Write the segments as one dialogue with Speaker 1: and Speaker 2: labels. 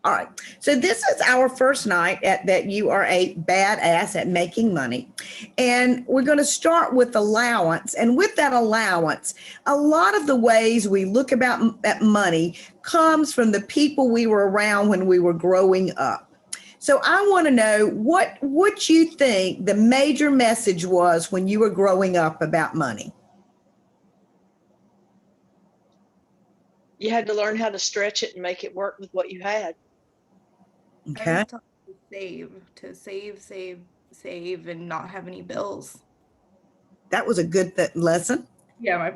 Speaker 1: All right. So this is our first night at that you are a badass at making money. And we're going to start with allowance. And with that allowance, a lot of the ways we look about at money comes from the people we were around when we were growing up. So I want to know what you think the major message was when you were growing up about money.
Speaker 2: You had to learn how to stretch it and make it work with what you had.
Speaker 3: I
Speaker 1: Okay.
Speaker 3: was taught to save, and not have any bills.
Speaker 1: That was a good lesson.
Speaker 3: My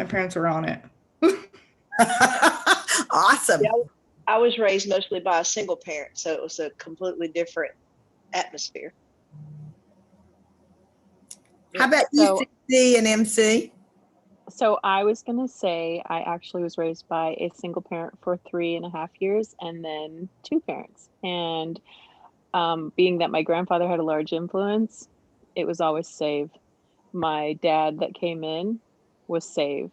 Speaker 3: parents were on it.
Speaker 1: Awesome.
Speaker 2: Yeah, I was raised mostly by a single parent, so it was a completely different atmosphere.
Speaker 1: How about you, CC and MC?
Speaker 4: So I was going to say I actually was raised by a single parent for 3.5 years and then two parents. And being that my grandfather had a large influence, it was always save. My dad that came in was save.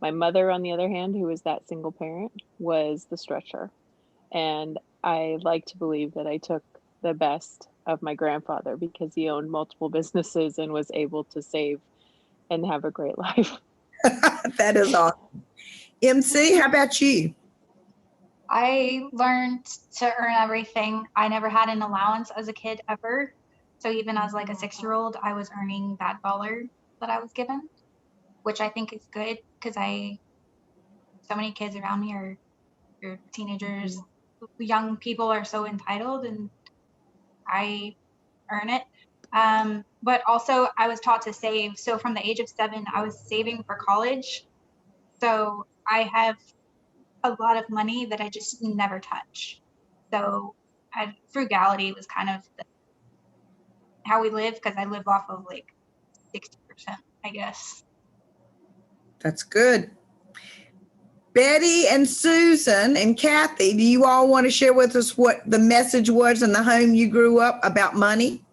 Speaker 4: My mother, on the other hand, who was that single parent, was the stretcher. And I like to believe that I took the best of my grandfather because he owned multiple businesses and was able to save and have a great life.
Speaker 1: That is awesome. MC, how about you?
Speaker 5: I learned to earn everything. I never had an allowance as a kid ever. So even as like a 6-year-old, I was earning that dollar that I was given, which I think is good because so many kids around me are teenagers, young people are so entitled, and I earn it. But also I was taught to save. So from the age of 7, I was saving for college. So I have a lot of money that I just never touch. So frugality was kind of how we live, because I live off of like 60%, I guess.
Speaker 1: That's good. Betty and Susan and Kathy, do you all want to share with us what the message was in the home you grew up about money?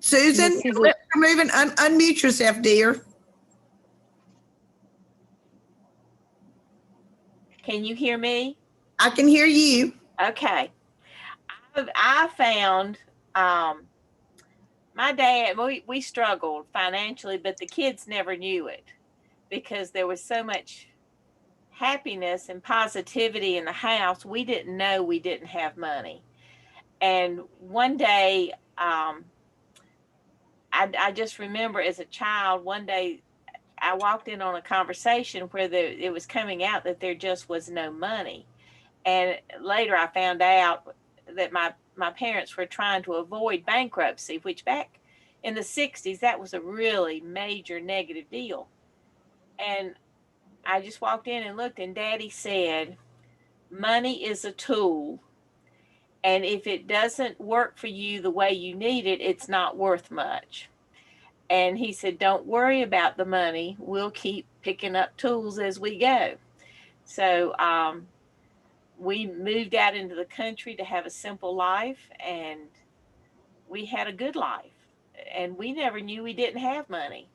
Speaker 1: Susan, come even unmute yourself, dear.
Speaker 6: Can you hear me?
Speaker 1: I can hear you.
Speaker 6: Okay. I found my dad, we struggled financially, but the kids never knew it because there was so much happiness and positivity in the house. We didn't know we didn't have money. And one day, I just remember as a child, one day I walked in on a conversation where it was coming out that there just was no money. And later I found out that my parents were trying to avoid bankruptcy, which back in the 60s, that was a really major negative deal. And I just walked in and looked, and Daddy said, money is a tool. And if it doesn't work for you the way you need it, it's not worth much. And he said, don't worry about the money. We'll keep picking up tools as we go. So we moved out into the country to have a simple life, and we had a good life. And we never knew we didn't have money.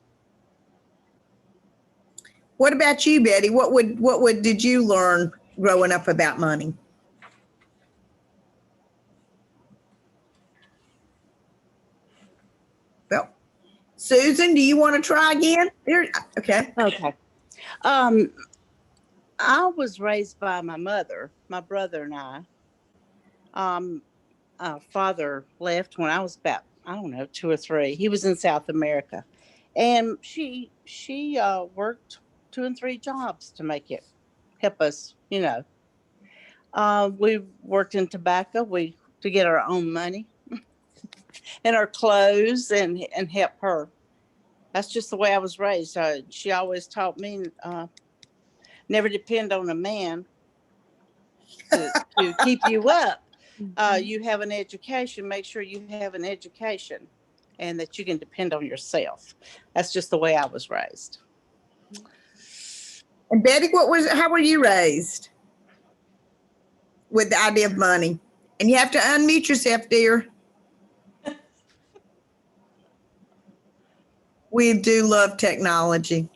Speaker 1: What about you, Betty? What did you learn growing up about money? Well, Susan, do you want to try again? Okay.
Speaker 7: Okay. I was raised by my mother, my brother and I. Father left when I was about, I don't know, 2 or 3. He was in South America, and she worked 2 and 3 jobs to make it help us. We worked in tobacco. To get our own money and our clothes and help her. That's just the way I was raised. She always taught me never depend on a man to keep you up. You have an education, make sure you have an education and that you can depend on yourself. That's just the way I was raised.
Speaker 1: And Betty, how were you raised with the idea of money? And you have to unmute yourself, dear. We do love technology.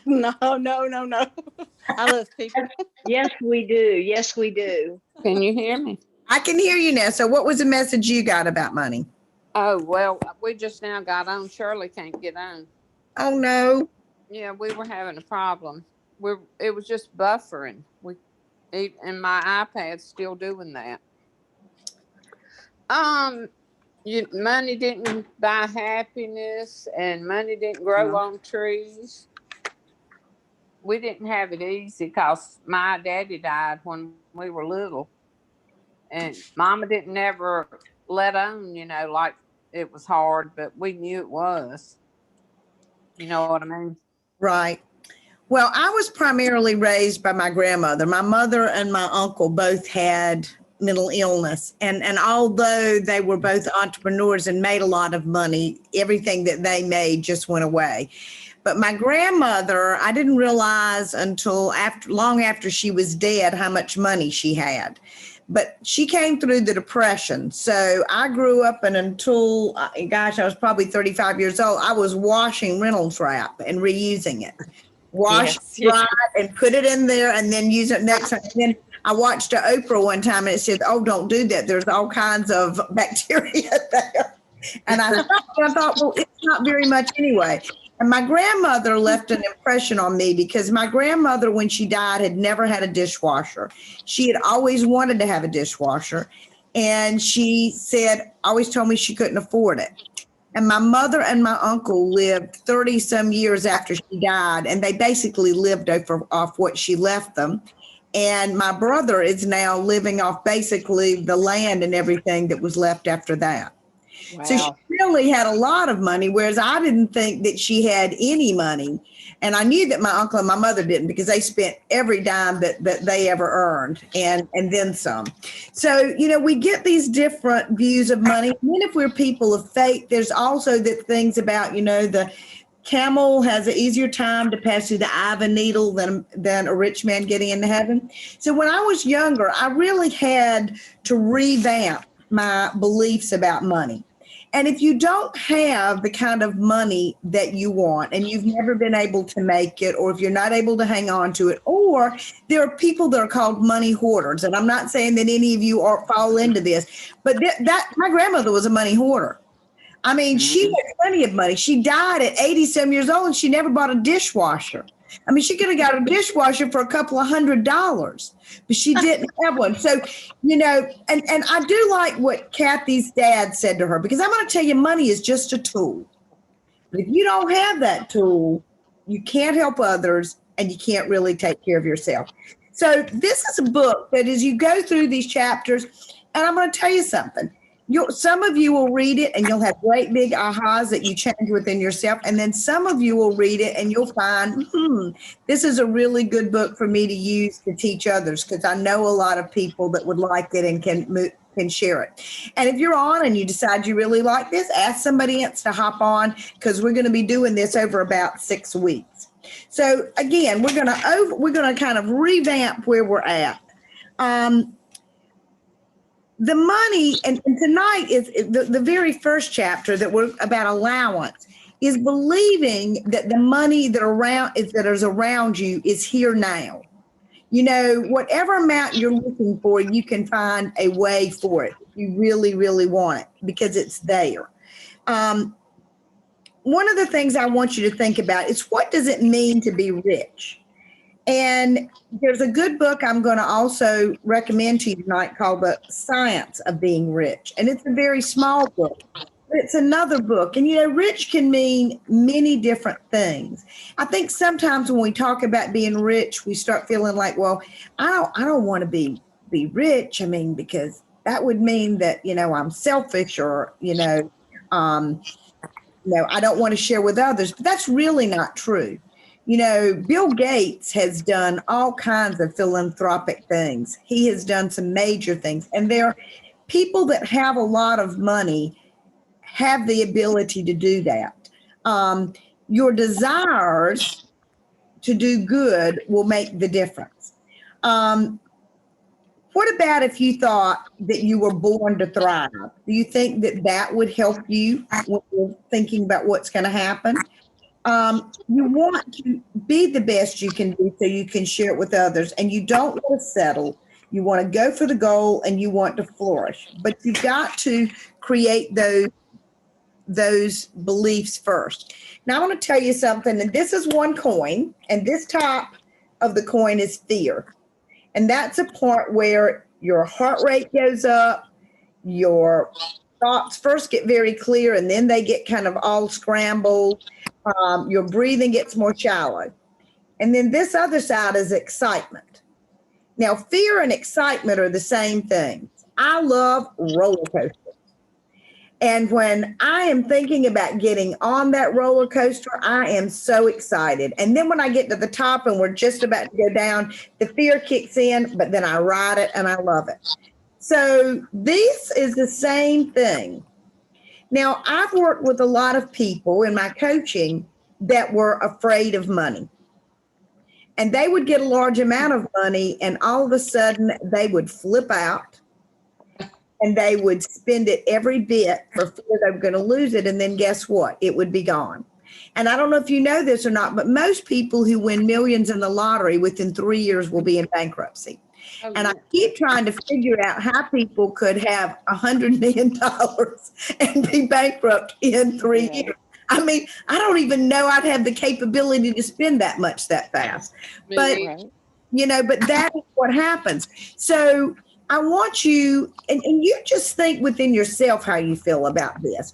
Speaker 7: No. I love people.
Speaker 2: Yes, we do. Yes, we do.
Speaker 8: Can you hear me?
Speaker 1: I can hear you now. So what was the message you got about money?
Speaker 8: Oh, well, we just now got on. Shirley can't get on.
Speaker 1: Oh, no.
Speaker 8: Yeah, we were having a problem. It was just buffering. And my iPad's still doing that. Money didn't buy happiness, and money didn't grow on trees. We didn't have it easy because my daddy died when we were little, and Mama didn't ever let on, like it was hard, but we knew it was. You know what I mean?
Speaker 1: Right. Well, I was primarily raised by my grandmother. My mother and my uncle both had mental illness. And although they were both entrepreneurs and made a lot of money, everything that they made just went away. But my grandmother, I didn't realize until long after she was dead how much money she had. But she came through the Depression. So I grew up, and until, I was probably 35 years old, I was washing Reynolds wrap and reusing it. Wash, dry, and put it in there and then use it next time. And then I watched Oprah one time and it said, "Oh, don't do that. There's all kinds of bacteria there." And I thought, well, it's not very much anyway. And my grandmother left an impression on me because my grandmother, when she died, had never had a dishwasher. She had always wanted to have a dishwasher. And she said, always told me she couldn't afford it. And my mother and my uncle lived 30 some years after she died, and they basically lived off what she left them. And my brother is now living off basically the land and everything that was left after that. Wow. So she really had a lot of money, whereas I didn't think that she had any money. And I knew that my uncle and my mother didn't, because they spent every dime that they ever earned and then some. So, we get these different views of money. And then if we're people of faith, there's also the things about, the camel has an easier time to pass through the eye of a needle than a rich man getting into heaven. So when I was younger, I really had to revamp my beliefs about money. And if you don't have the kind of money that you want, and you've never been able to make it, or if you're not able to hang on to it, or there are people that are called money hoarders, and I'm not saying that any of you fall into this, but that my grandmother was a money hoarder. I mean, she had plenty of money. She died at 80-some years old, and she never bought a dishwasher. I mean, she could have got a dishwasher for a couple of $100s, but she didn't have one. So, and I do like what Kathy's dad said to her, because I'm going to tell you, money is just a tool. But if you don't have that tool, you can't help others, and you can't really take care of yourself. So this is a book that as you go through these chapters, and I'm going to tell you something. Some of you will read it and you'll have great big ahas that you change within yourself. And then some of you will read it and you'll find, this is a really good book for me to use to teach others, because I know a lot of people that would like it and can share it. And if you're on and you decide you really like this, ask somebody else to hop on, because we're going to be doing this over about 6 weeks. So again, we're going to kind of revamp where we're at. The money, and tonight is the very first chapter that we're about allowance, is believing that the money that is around you is here now. Whatever amount you're looking for, you can find a way for it if you really, really want it, because it's there. One of the things I want you to think about is, what does it mean to be rich? And there's a good book I'm going to also recommend to you tonight called The Science of Being Rich. And it's a very small book, but it's another book. And, rich can mean many different things. I think sometimes when we talk about being rich, we start feeling like, well, I don't want to be rich. I mean, because that would mean that, I'm selfish, or, I don't want to share with others. But that's really not true. Bill Gates has done all kinds of philanthropic things. He has done some major things. And there are people that have a lot of money have the ability to do that. Your desires to do good will make the difference. What about if you thought that you were born to thrive? Do you think that that would help you when you're thinking about what's going to happen? You want to be the best you can be so you can share it with others, and you don't want to settle. You want to go for the goal and you want to flourish, but you've got to create those beliefs first. Now I want to tell you something, and this is one coin, and this top of the coin is fear. And that's a part where your heart rate goes up, your thoughts first get very clear, and then they get kind of all scrambled. Your breathing gets more shallow. And then this other side is excitement. Now, fear and excitement are the same thing. I love roller coasters. And when I am thinking about getting on that roller coaster, I am so excited. And then when I get to the top and we're just about to go down, the fear kicks in, but then I ride it and I love it. So this is the same thing. Now, I've worked with a lot of people in my coaching that were afraid of money. And they would get a large amount of money, and all of a sudden they would flip out and they would spend it every bit for fear they were going to lose it. And then guess what? It would be gone. And I don't know if you know this or not, but most people who win millions in the lottery within 3 years will be in bankruptcy.
Speaker 8: Oh,
Speaker 1: And I keep trying to figure out how people could have $100 million and be bankrupt in 3
Speaker 8: Yeah.
Speaker 1: years. I mean, I don't even know I'd have the capability to spend that much that fast.
Speaker 8: Me
Speaker 1: But,
Speaker 8: neither.
Speaker 1: you know, but that is what happens. So I want you, and you just think within yourself how you feel about this,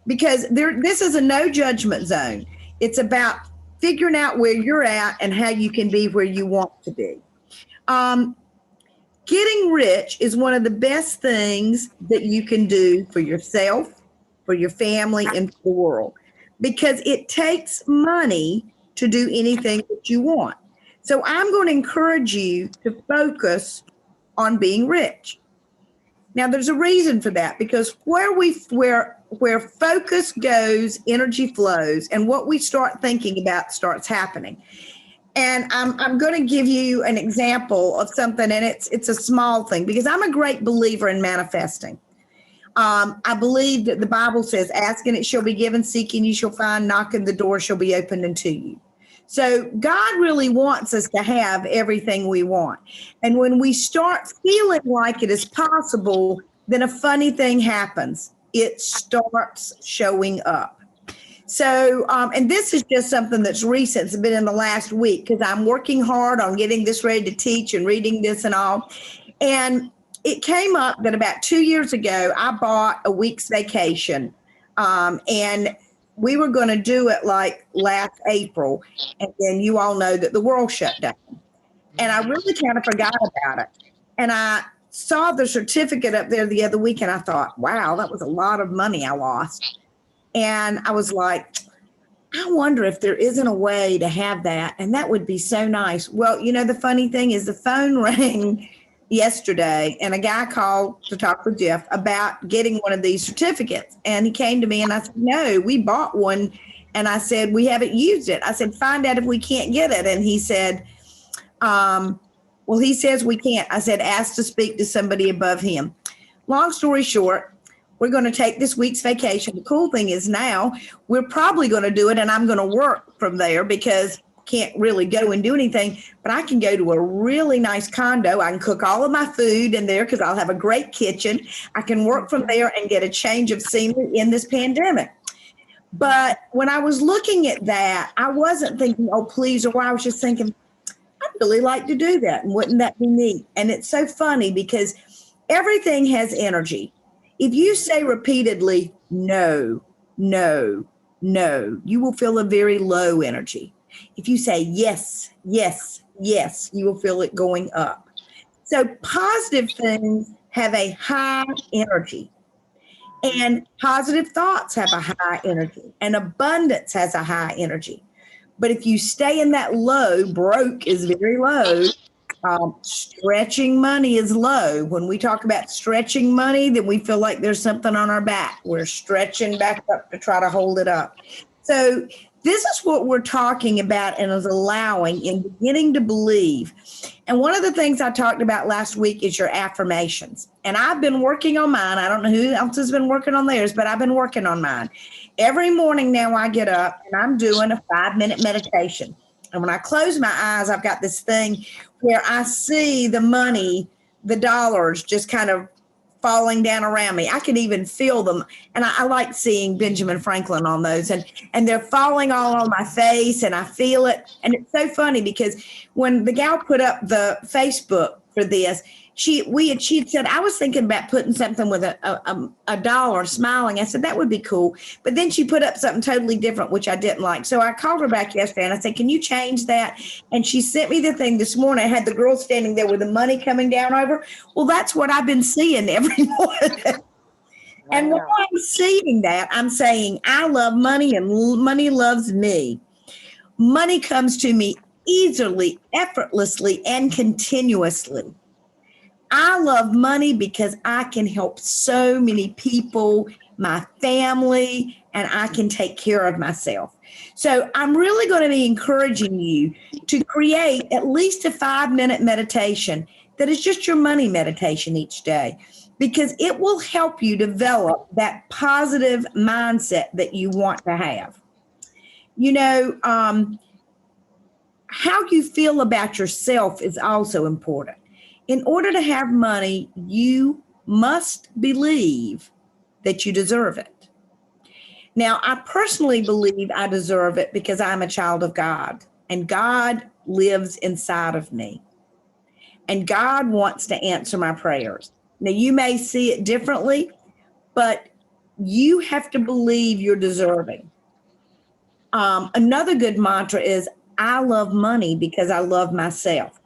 Speaker 1: because this is a no judgment zone. It's about figuring out where you're at and how you can be where you want to be. Getting rich is one of the best things that you can do for yourself, for your family, and for the world, because it takes money to do anything that you want. So I'm going to encourage you to focus on being rich. Now, there's a reason for that, because where focus goes, energy flows, and what we start thinking about starts happening. And I'm going to give you an example of something, and it's a small thing, because I'm a great believer in manifesting. I believe that the Bible says, ask and it shall be given, seek and you shall find, knock and the door shall be opened unto you. So God really wants us to have everything we want. And when we start feeling like it is possible, then a funny thing happens. It starts showing up. So, and this is just something that's recent. It's been in the last week, because I'm working hard on getting this ready to teach and reading this and all. And it came up that about 2 years ago, I bought a week's vacation, and we were going to do it like last April. And then you all know that the world shut down. And I really kind of forgot about it. And I saw the certificate up there the other week, and I thought, wow, that was a lot of money I lost. And I was like, I wonder if there isn't a way to have that. And that would be so nice. Well, you know, the funny thing is the phone rang yesterday, and a guy called to talk with Jeff about getting one of these certificates. And he came to me and I said, no, we bought one. And I said, we haven't used it. I said, find out if we can't get it. And he said, well, he says we can't. I said, ask to speak to somebody above him. Long story short, we're going to take this week's vacation. The cool thing is now we're probably going to do it, and I'm going to work from there, because can't really go and do anything, but I can go to a really nice condo. I can cook all of my food in there because I'll have a great kitchen. I can work from there and get a change of scenery in this pandemic. But when I was looking at that, I wasn't thinking, oh, please, or I was just thinking, I'd really like to do that. And wouldn't that be neat? And it's so funny, because everything has energy. If you say repeatedly, no, no, no, you will feel a very low energy. If you say yes, yes, yes, you will feel it going up. So positive things have a high energy, and positive thoughts have a high energy, and abundance has a high energy. But if you stay in that low, broke is very low. Stretching money is low. When we talk about stretching money, then we feel like there's something on our back. We're stretching back up to try to hold it up. So This is what we're talking about and is allowing and beginning to believe. And one of the things I talked about last week is your affirmations. And I've been working on mine. I don't know who else has been working on theirs, but I've been working on mine. Every morning now I get up and I'm doing a 5-minute meditation. And when I close my eyes, I've got this thing where I see the money, the dollars just kind of falling down around me. I can even feel them. And I like seeing Benjamin Franklin on those, and they're falling all on my face and I feel it. And it's so funny because when the gal put up the Facebook for this, she had said, I was thinking about putting something with a dollar smiling. I said, that would be cool. But then she put up something totally different, which I didn't like. So I called her back yesterday and I said, can you change that? And she sent me the thing this morning. I had the girl standing there with the money coming down over. Well, that's what I've been seeing every morning. And while I'm seeing that, I'm saying, I love money and money loves me. Money comes to me easily, effortlessly, and continuously. I love money because I can help so many people, my family, and I can take care of myself. So I'm really going to be encouraging you to create at least a 5-minute meditation that is just your money meditation each day, because it will help you develop that positive mindset that you want to have. You know, how you feel about yourself is also important. In order to have money, you must believe that you deserve it. Now, I personally believe I deserve it because I'm a child of God, and God lives inside of me. And God wants to answer my prayers. Now, you may see it differently, but you have to believe you're deserving. Another good mantra is, I love money because I love myself.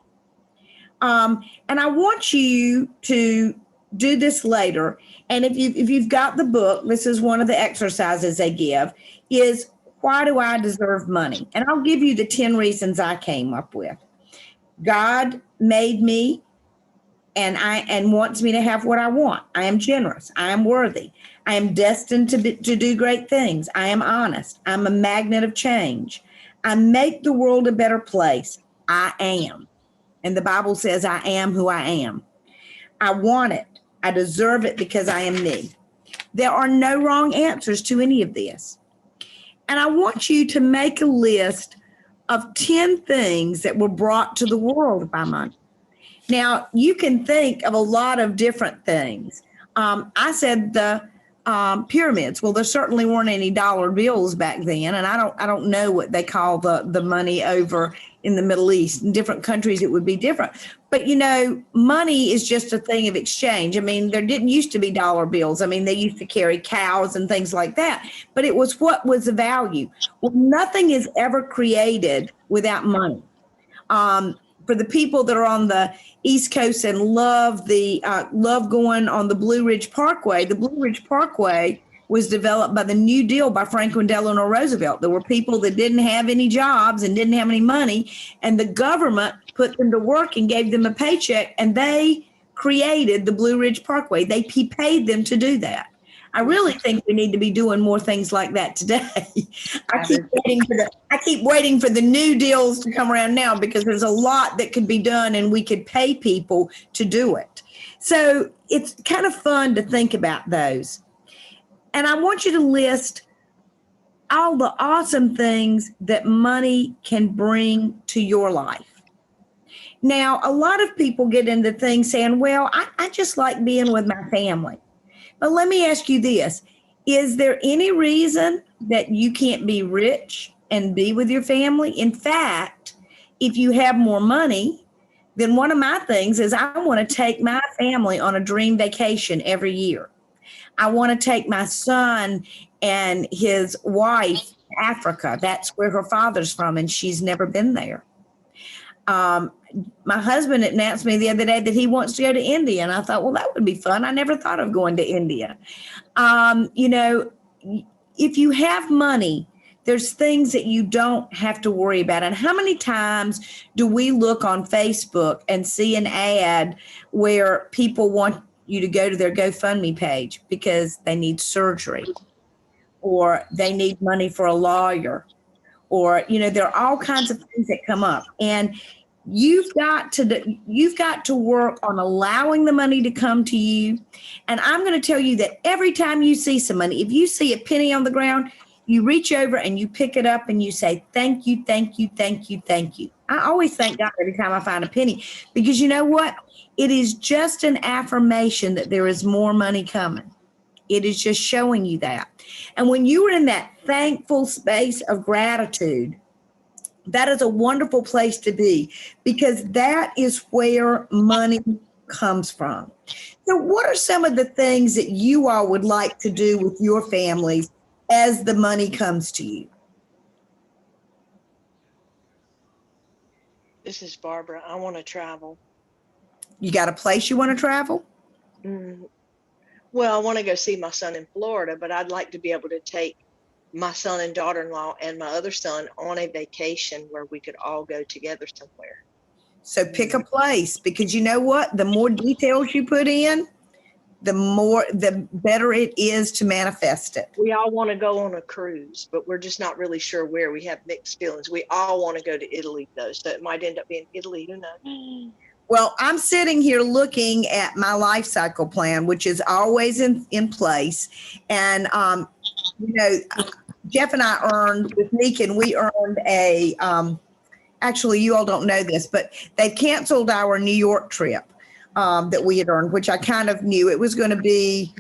Speaker 1: And I want you to do this later. And if you've got the book, this is one of the exercises they give, is why do I deserve money? And I'll give you the 10 reasons I came up with. God made me and wants me to have what I want. I am generous. I am worthy. I am destined to do great things. I am honest. I'm a magnet of change. I make the world a better place. I am. And the Bible says I am who I am. I want it. I deserve it because I am me. There are no wrong answers to any of this. And I want you to make a list of 10 things that were brought to the world by money. Now, you can think of a lot of different things. I said the pyramids. Well, there certainly weren't any dollar bills back then, and I don't know what they call the money over in the Middle East. In different countries, it would be different. But, you know, money is just a thing of exchange. I mean, there didn't used to be dollar bills. I mean, they used to carry cows and things like that, but it was what was the value. Well, nothing is ever created without money. For the people that are on the East Coast and love going on the Blue Ridge Parkway was developed by the New Deal by Franklin Delano Roosevelt. There were people that didn't have any jobs and didn't have any money, and the government put them to work and gave them a paycheck, and they created the Blue Ridge Parkway. They paid them to do that. I really think we need to be doing more things like that today. I keep waiting for the new deals to come around now, because there's a lot that could be done and we could pay people to do it. So it's kind of fun to think about those. And I want you to list all the awesome things that money can bring to your life. Now, a lot of people get into things saying, well, I just like being with my family. But let me ask you this. Is there any reason that you can't be rich and be with your family? In fact, if you have more money, then one of my things is I want to take my family on a dream vacation every year. I want to take my son and his wife to Africa. That's where her father's from, and she's never been there. My husband announced me the other day that he wants to go to India, and I thought, well, that would be fun. I never thought of going to India. You know, if you have money, there's things that you don't have to worry about. And how many times do we look on Facebook and see an ad where people want you to go to their GoFundMe page because they need surgery, or they need money for a lawyer, or, you know, there are all kinds of things that come up. And you've got to work on allowing the money to come to you. And I'm going to tell you that every time you see some money, if you see a penny on the ground, you reach over and you pick it up and you say, thank you, thank you, thank you, thank you. I always thank God every time I find a penny, because you know what? It is just an affirmation that there is more money coming. It is just showing you that. And when you are in that thankful space of gratitude, that is a wonderful place to be, because that is where money comes from. So what are some of the things that you all would like to do with your families as the money comes to you?
Speaker 2: This is Barbara. I want to travel.
Speaker 1: You got a place you want to travel?
Speaker 2: Well, I want to go see my son in Florida, but I'd like to be able to take my son and daughter-in-law and my other son on a vacation where we could all go together somewhere.
Speaker 1: So pick a place, because you know what? The more details you put in, the better it is to manifest it.
Speaker 2: We all want to go on a cruise, but we're just not really sure where. We have mixed feelings. We all want to go to Italy, though, so it might end up being Italy. Who knows?
Speaker 1: Well, I'm sitting here looking at my life cycle plan, which is always in place. And, you know, Jeff and I earned, with Meekin, we earned a, actually, you all don't know this, but they canceled our New York trip that we had earned, which I kind of knew it was going to be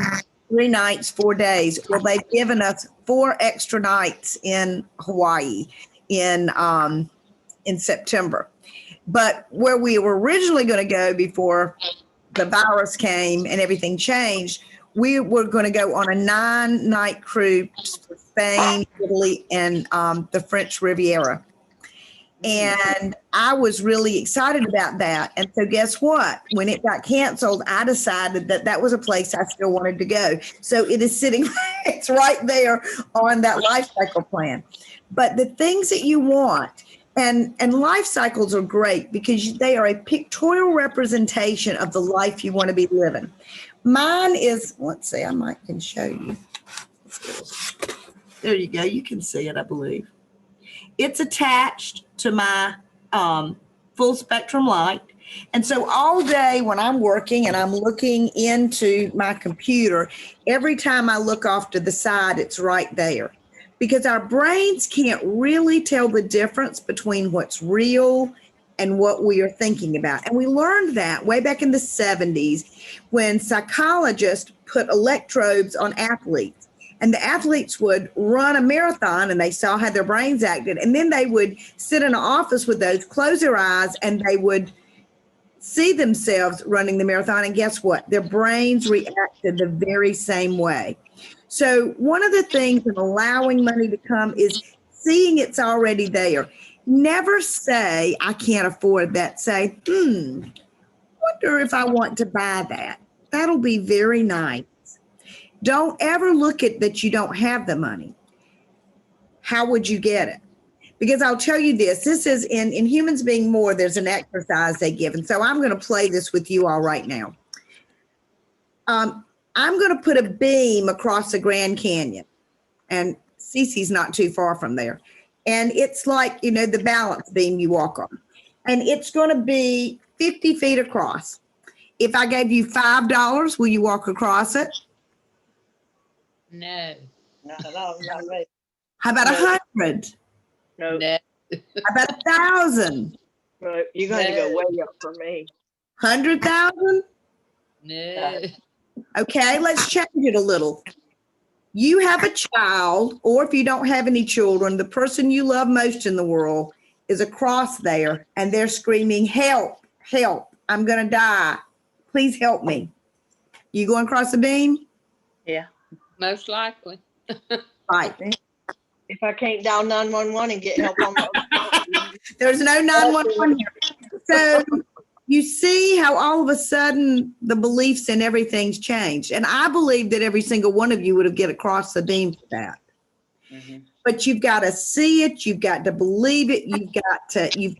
Speaker 1: 3 nights, 4 days. Well, they've given us 4 extra nights in Hawaii in September. But where we were originally going to go before the virus came and everything changed, we were going to go on a 9-night cruise for Spain, Italy, and the French Riviera. And I was really excited about that. And so guess what? When it got canceled, I decided that that was a place I still wanted to go. So it is sitting, it's right there on that life cycle plan. But the things that you want, and life cycles are great because they are a pictorial representation of the life you want to be living. Mine is, let's see, I can show you. There you go. You can see it, I believe. It's attached to my full spectrum light. And so all day when I'm working and I'm looking into my computer, every time I look off to the side, it's right there. Because our brains can't really tell the difference between what's real and what we are thinking about. And we learned that way back in the 70s when psychologists put electrodes on athletes. And the athletes would run a marathon and they saw how their brains acted. And then they would sit in an office with those, close their eyes, and they would see themselves running the marathon. And guess what? Their brains reacted the very same way. So one of the things in allowing money to come is seeing it's already there. Never say, I can't afford that. Say, wonder if I want to buy that. That'll be very nice. Don't ever look at that you don't have the money. How would you get it? Because I'll tell you this is in Humans Being More, there's an exercise they give. And so I'm going to play this with you all right now. I'm going to put a beam across the Grand Canyon, and Cece's not too far from there. And it's like, you know, the balance beam you walk on. And it's going to be 50 feet across. If I gave you $5, will you walk across it?
Speaker 8: No.
Speaker 2: No, not right.
Speaker 1: How about 100?
Speaker 2: No,
Speaker 8: No.
Speaker 1: How about 1,000?
Speaker 2: no, you're going to go way up for me.
Speaker 1: 100,000?
Speaker 8: No.
Speaker 1: Okay, let's change it a little. You have a child, or if you don't have any children, the person you love most in the world is across there and they're screaming, help, help, I'm going to die. Please help me. You going across the beam?
Speaker 2: Yeah.
Speaker 8: Most likely.
Speaker 1: Right.
Speaker 2: If I can't dial 911 and get help on my
Speaker 1: There's no 911 here. So you see how all of a sudden the beliefs and everything's changed. And I believe that every single one of you would have get across the beam for that. But you've got to see it. You've got to believe it. You've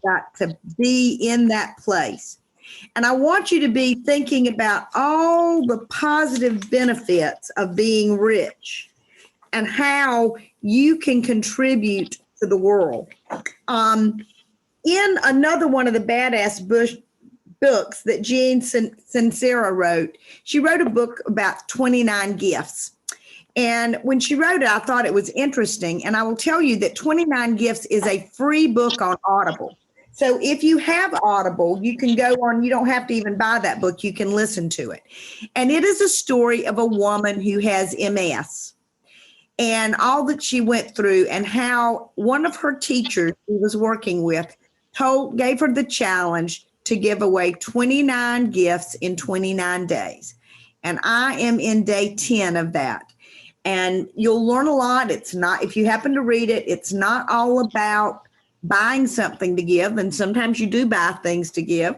Speaker 1: got to be in that place. And I want you to be thinking about all the positive benefits of being rich and how you can contribute to the world. In another one of the Badass Bush books that Jean Sincera wrote, she wrote a book about 29 gifts. And when she wrote it, I thought it was interesting. And I will tell you that 29 Gifts is a free book on Audible. So if you have Audible, you can go on, you don't have to even buy that book, you can listen to it. And it is a story of a woman who has MS and all that she went through, and how one of her teachers she was working with gave her the challenge to give away 29 gifts in 29 days. And I am in day 10 of that. And you'll learn a lot. It's not, if you happen to read it, it's not all about buying something to give. And sometimes you do buy things to give,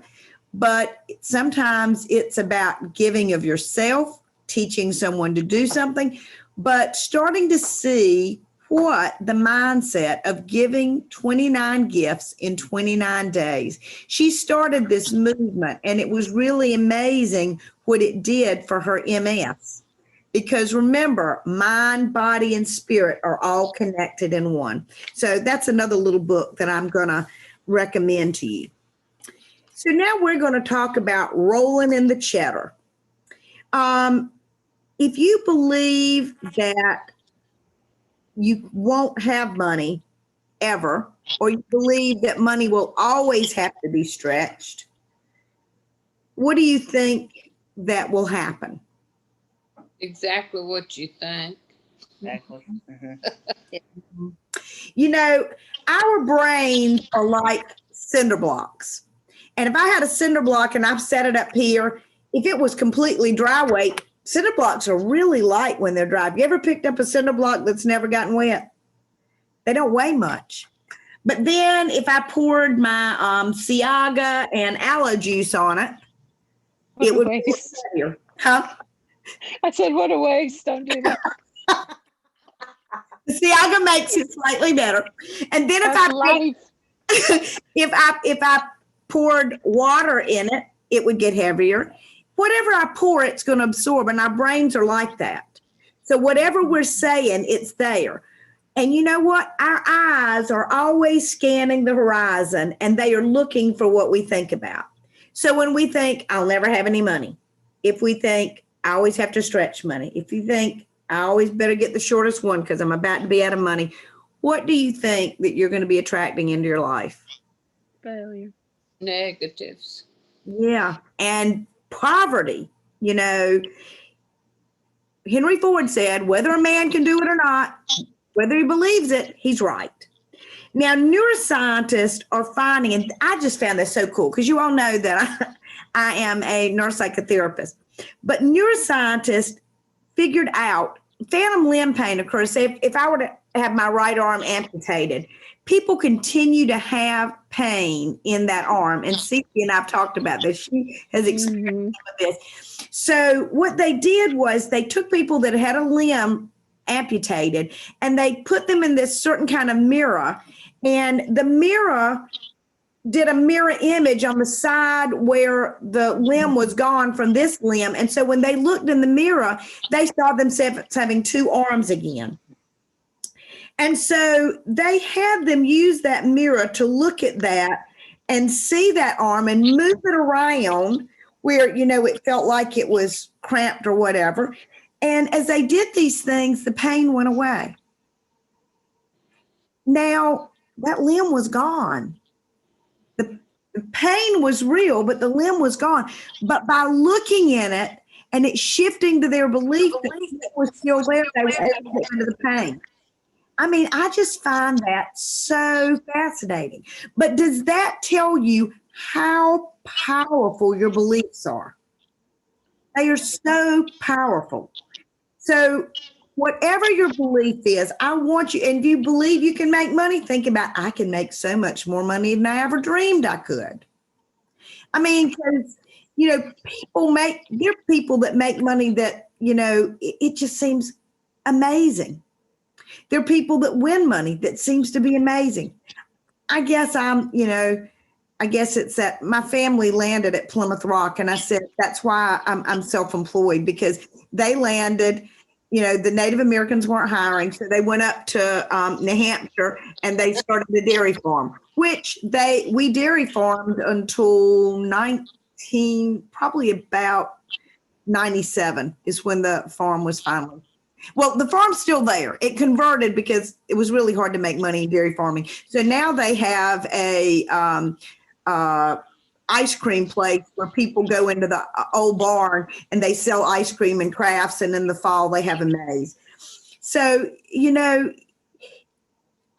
Speaker 1: but sometimes it's about giving of yourself, teaching someone to do something, but starting to see what the mindset of giving 29 gifts in 29 days. She started this movement, and it was really amazing what it did for her MS. Because remember, mind, body, and spirit are all connected in one. So that's another little book that I'm going to recommend to you. So now we're going to talk about rolling in the cheddar. If you believe that you won't have money ever, or you believe that money will always have to be stretched, what do you think that will happen?
Speaker 8: Exactly what you think.
Speaker 7: Exactly.
Speaker 1: You know, our brains are like cinder blocks. And if I had a cinder block and I've set it up here, if it was completely dry weight, cinder blocks are really light when they're dry. Have you ever picked up a cinder block that's never gotten wet? They don't weigh much. But then if I poured my Ciaga and aloe juice on it, it would be heavier. Huh?
Speaker 4: I said, what a waste. Don't do that.
Speaker 1: The Ciaga makes it slightly better. And then
Speaker 4: That's life.
Speaker 1: if I poured water in it, it would get heavier. Whatever I pour, it's going to absorb, and our brains are like that. So whatever we're saying, it's there. And you know what? Our eyes are always scanning the horizon, and they are looking for what we think about. So when we think, I'll never have any money, if we think, I always have to stretch money, if you think, I always better get the shortest one because I'm about to be out of money, what do you think that you're going to be attracting into your life?
Speaker 4: Failure.
Speaker 8: Negatives.
Speaker 1: Yeah. And poverty, you know, Henry Ford said, whether a man can do it or not, whether he believes it, he's right. Now, neuroscientists are finding, and I just found this so cool because you all know that I am a neuropsychotherapist, but neuroscientists figured out phantom limb pain occurs. Say if I were to have my right arm amputated, people continue to have pain in that arm. And Cece and I've talked about this. She has experienced some of this. So what they did was they took people that had a limb amputated and they put them in this certain kind of mirror. And the mirror did a mirror image on the side where the limb was gone from this limb. And so when they looked in the mirror, they saw themselves having two arms again. And so they had them use that mirror to look at that and see that arm and move it around where, you know, it felt like it was cramped or whatever. And as they did these things, the pain went away. Now, that limb was gone. The pain was real, but the limb was gone. But by looking in it and it shifting to their belief that it was still there, they were able to get rid of the pain. I mean, I just find that so fascinating. But does that tell you how powerful your beliefs are? They are so powerful. So whatever your belief is, I want you, and if you believe you can make money, think about, I can make so much more money than I ever dreamed I could. I mean, because, you know, there are people that make money that, you know, it just seems amazing. There are people that win money that seems to be amazing. I guess it's that my family landed at Plymouth Rock, and I said, that's why I'm self-employed, because they landed the Native Americans weren't hiring, so they went up to New Hampshire and they started a dairy farm, which we dairy farmed until probably about 97 is when the farm was finally. Well, the farm's still there. It converted because it was really hard to make money in dairy farming. So now they have a ice cream place where people go into the old barn and they sell ice cream and crafts. And in the fall, they have a maze. So,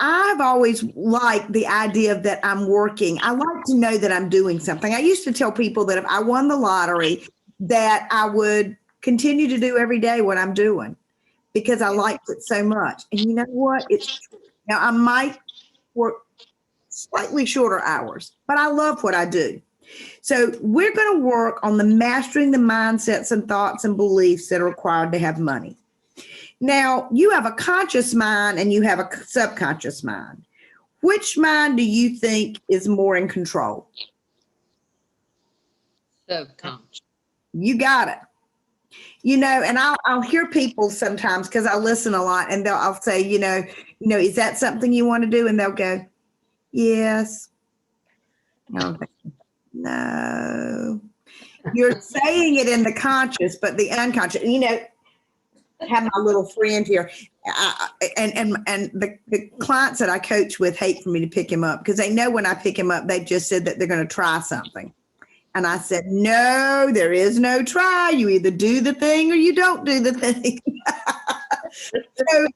Speaker 1: I've always liked the idea that I'm working. I like to know that I'm doing something. I used to tell people that if I won the lottery, that I would continue to do every day what I'm doing, because I liked it so much. And you know what? Now I might work slightly shorter hours, but I love what I do. So we're going to work on the mastering the mindsets and thoughts and beliefs that are required to have money. Now, you have a conscious mind and you have a subconscious mind. Which mind do you think is more in control?
Speaker 9: Subconscious.
Speaker 1: You got it. And I'll hear people sometimes, because I listen a lot, and I'll say, is that something you want to do? And they'll go, yes. No. You're saying it in the conscious, but the unconscious, I have my little friend here, and the clients that I coach with hate for me to pick him up, because they know when I pick him up, they just said that they're going to try something. And I said, no, there is no try. You either do the thing or you don't do the thing. So,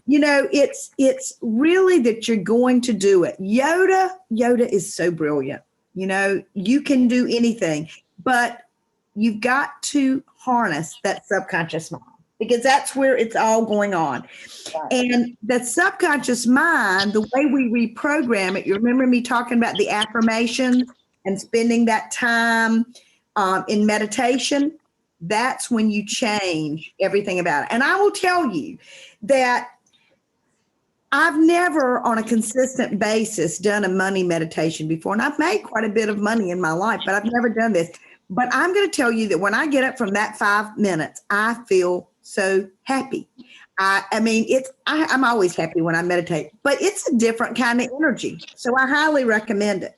Speaker 1: it's really that you're going to do it. Yoda is so brilliant. You can do anything, but you've got to harness that subconscious mind, because that's where it's all going on. And the subconscious mind, the way we reprogram it, you remember me talking about the affirmations and spending that time in meditation? That's when you change everything about it. And I will tell you that I've never on a consistent basis done a money meditation before. And I've made quite a bit of money in my life, but I've never done this. But I'm going to tell you that when I get up from that 5 minutes, I feel so happy. I'm always happy when I meditate, but it's a different kind of energy. So I highly recommend it.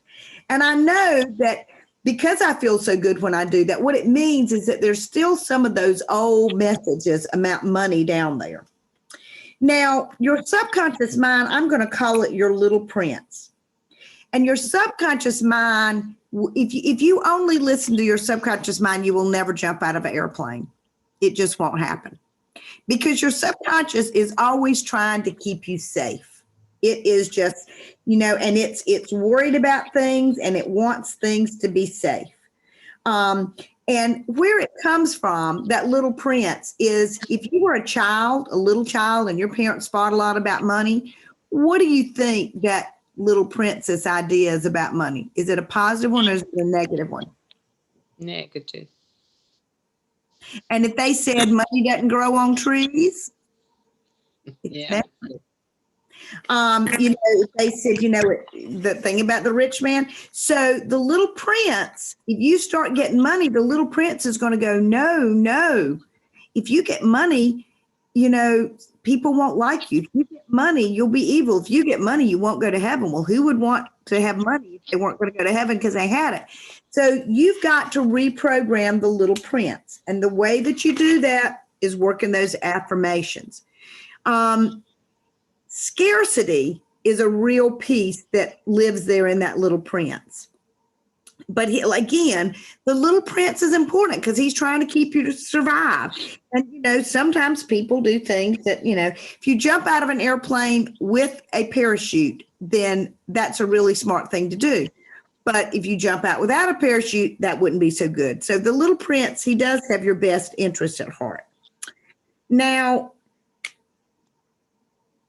Speaker 1: And I know that because I feel so good when I do that, what it means is that there's still some of those old messages about money down there. Now, your subconscious mind, I'm going to call it your little prince. And your subconscious mind, if you only listen to your subconscious mind, you will never jump out of an airplane. It just won't happen, because your subconscious is always trying to keep you safe. It is just, and it's worried about things, and it wants things to be safe. And where it comes from, that little prince, is if you were a little child, and your parents fought a lot about money, what do you think that little prince's idea is about money? Is it a positive one or is it a negative one?
Speaker 9: Negative.
Speaker 1: And if they said money doesn't grow on trees,
Speaker 9: Yeah.
Speaker 1: If they said, the thing about the rich man. So the little prince, if you start getting money, the little prince is going to go, no. If you get money, people won't like you. If you get money, you'll be evil. If you get money, you won't go to heaven. Well, who would want to have money if they weren't going to go to heaven because they had it? So you've got to reprogram the little prince. And the way that you do that is working those affirmations. Scarcity is a real piece that lives there in that little prince. But again, the little prince is important because he's trying to keep you to survive. And, sometimes people do things that, if you jump out of an airplane with a parachute, then that's a really smart thing to do. But if you jump out without a parachute, that wouldn't be so good. So the little prince, he does have your best interest at heart. Now,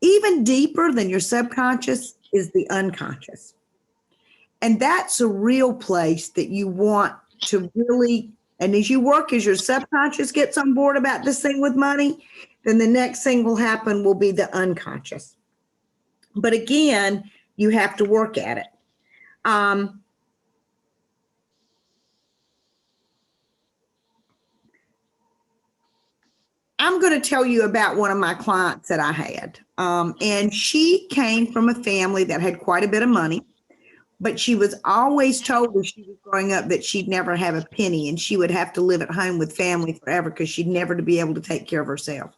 Speaker 1: even deeper than your subconscious is the unconscious. And that's a real place that you want to really, and as your subconscious gets on board about this thing with money, then the next thing will happen will be the unconscious. But again, you have to work at it. I'm going to tell you about one of my clients that I had. And she came from a family that had quite a bit of money, but she was always told when she was growing up that she'd never have a penny and she would have to live at home with family forever because she'd never to be able to take care of herself.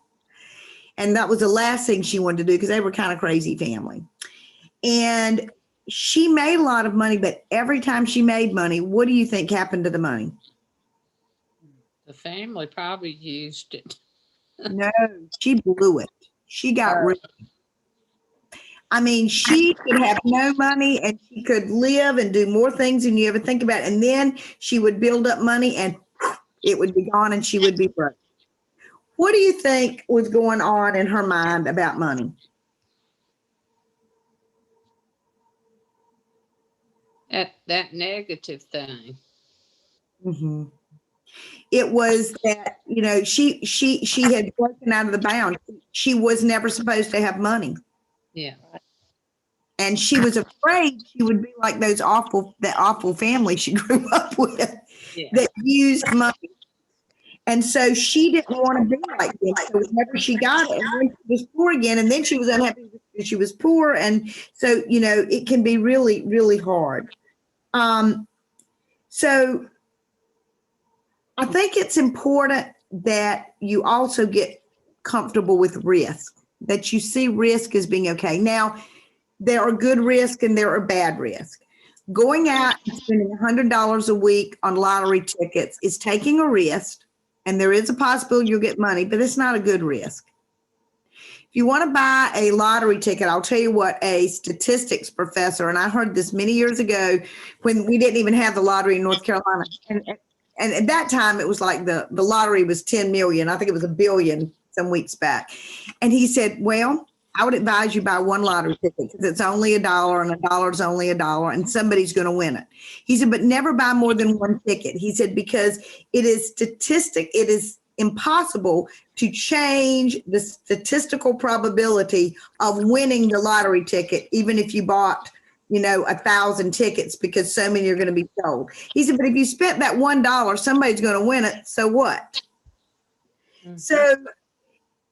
Speaker 1: And that was the last thing she wanted to do because they were kind of crazy family. And she made a lot of money, but every time she made money, what do you think happened to the money?
Speaker 9: The family probably used it.
Speaker 1: No, she blew it. She got rich. I mean, she could have no money and she could live and do more things than you ever think about. And then she would build up money and it would be gone and she would be broke. What do you think was going on in her mind about money?
Speaker 9: That negative thing.
Speaker 1: Mm-hmm. It was that, you know, she had broken out of the bounds. She was never supposed to have money.
Speaker 9: Yeah.
Speaker 1: And she was afraid she would be like that awful family she grew up with that used money. And so she didn't want to be like this. So whenever she got it, and then she was poor again, and then she was unhappy because she was poor. And so, you know, it can be really, really hard. So I think it's important that you also get comfortable with risk, that you see risk as being okay. Now, there are good risk and there are bad risk. Going out and spending $100 a week on lottery tickets is taking a risk, and there is a possibility you'll get money, but it's not a good risk. If you want to buy a lottery ticket, I'll tell you what, a statistics professor, and I heard this many years ago when we didn't even have the lottery in North Carolina. And at that time, it was like the lottery was 10 million. I think it was $1 billion some weeks back. And he said, well, I would advise you buy one lottery ticket because it's only $1 and $1 is only $1 and somebody's going to win it. He said, but never buy more than one ticket. He said, because it is impossible to change the statistical probability of winning the lottery ticket, even if you bought, you know, 1,000 tickets, because so many are going to be sold. He said, but if you spent that $1, somebody's going to win it. So what? Mm-hmm. So,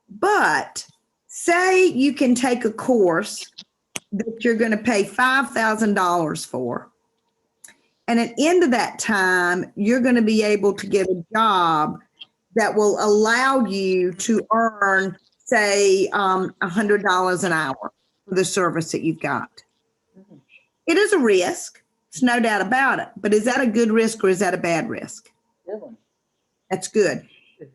Speaker 1: but say you can take a course that you're going to pay $5,000 for. And at the end of that time, you're going to be able to get a job that will allow you to earn, say, $100 an hour for the service that you've got. Mm-hmm. It is a risk. There's no doubt about it. But is that a good risk or is that a bad risk?
Speaker 10: Good one.
Speaker 1: That's good.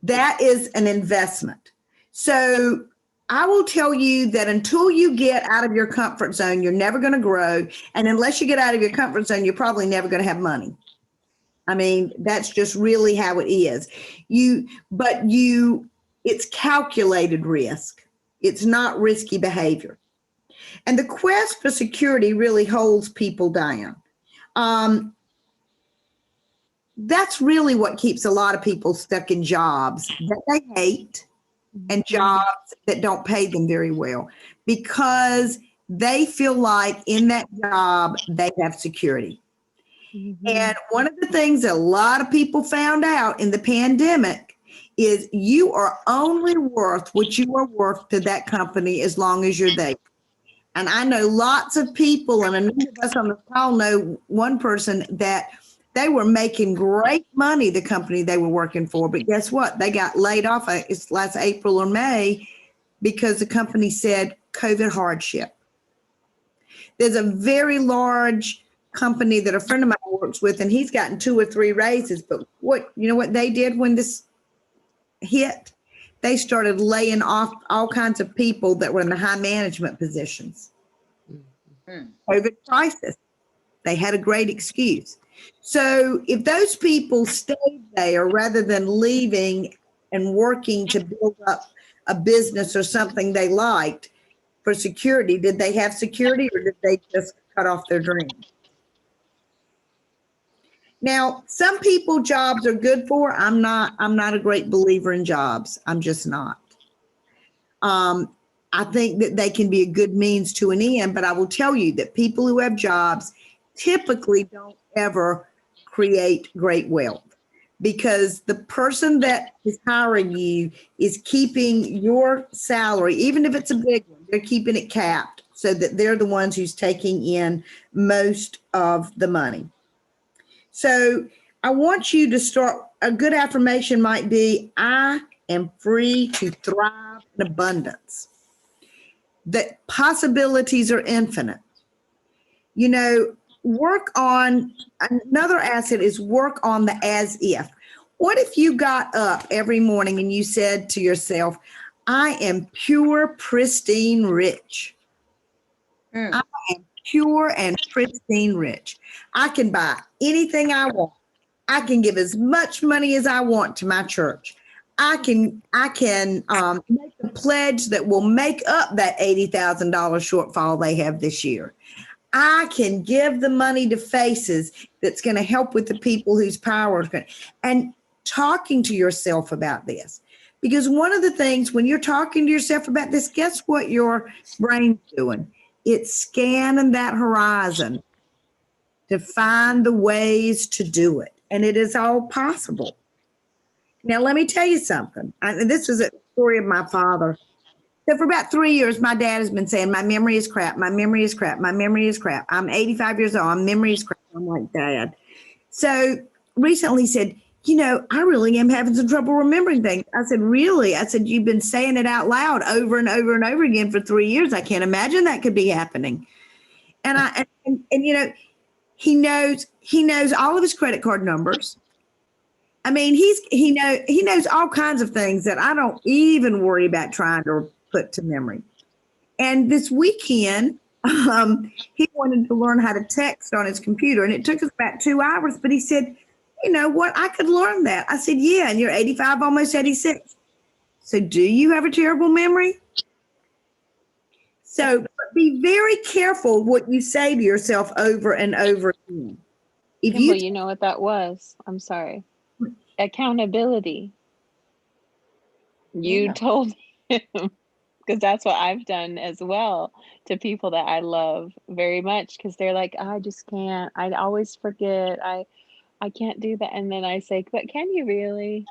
Speaker 1: That is an investment. So I will tell you that until you get out of your comfort zone, you're never going to grow. And unless you get out of your comfort zone, you're probably never going to have money. I mean, that's just really how it is. It's calculated risk. It's not risky behavior. And the quest for security really holds people down. That's really what keeps a lot of people stuck in jobs that they hate and jobs that don't pay them very well, because they feel like in that job they have security. Mm-hmm. And one of the things that a lot of people found out in the pandemic is you are only worth what you are worth to that company as long as you're there. And I know lots of people, and a number of us on the call know one person that they were making great money, the company they were working for, but guess what? They got laid off, it's last April or May, because the company said COVID hardship. There's a very large company that a friend of mine works with, and he's gotten 2 or 3 raises, but you know what they did when this hit? They started laying off all kinds of people that were in the high management positions. Mm-hmm. COVID crisis. They had a great excuse. So if those people stayed there rather than leaving and working to build up a business or something they liked for security, did they have security or did they just cut off their dream? Now, some people jobs are good for. I'm not a great believer in jobs. I'm just not. I think that they can be a good means to an end, but I will tell you that people who have jobs typically don't ever create great wealth. because the person that is hiring you is keeping your salary, even if it's a big one, they're keeping it capped so that they're the ones who's taking in most of the money. So I want you to start, a good affirmation might be, I am free to thrive in abundance. That possibilities are infinite. You know, work on, another asset is work on the as if. What if you got up every morning and you said to yourself, I am pure, pristine, rich. I am pure and pristine rich. I can buy anything I want. I can give as much money as I want to my church. I can make a pledge that will make up that $80,000 shortfall they have this year. I can give the money to Faces that's going to help with the people whose power is going to, and talking to yourself about this. Because one of the things when you're talking to yourself about this, guess what your brain's doing? It's scanning that horizon to find the ways to do it. And it is all possible. Now, let me tell you something. This is a story of my father. So for about 3 years, my dad has been saying, my memory is crap. My memory is crap. My memory is crap. I'm 85 years old. My memory is crap. I'm like, Dad. So recently he said, you know, I really am having some trouble remembering things. I said, really? I said, you've been saying it out loud over and over and over again for 3 years. I can't imagine that could be happening. And you know, he knows all of his credit card numbers. I mean, he knows all kinds of things that I don't even worry about trying to put to memory. And this weekend, he wanted to learn how to text on his computer, and it took us about 2 hours. But he said, you know what, I could learn that. I said, yeah, and you're 85, almost 86. So do you have a terrible memory? So be very careful what you say to yourself over and over again. If
Speaker 4: Kimble, you know what that was? I'm sorry. Accountability. You told him, because that's what I've done as well to people that I love very much, because they're like, I just can't. I always forget. I can't do that. And then I say, but can you really?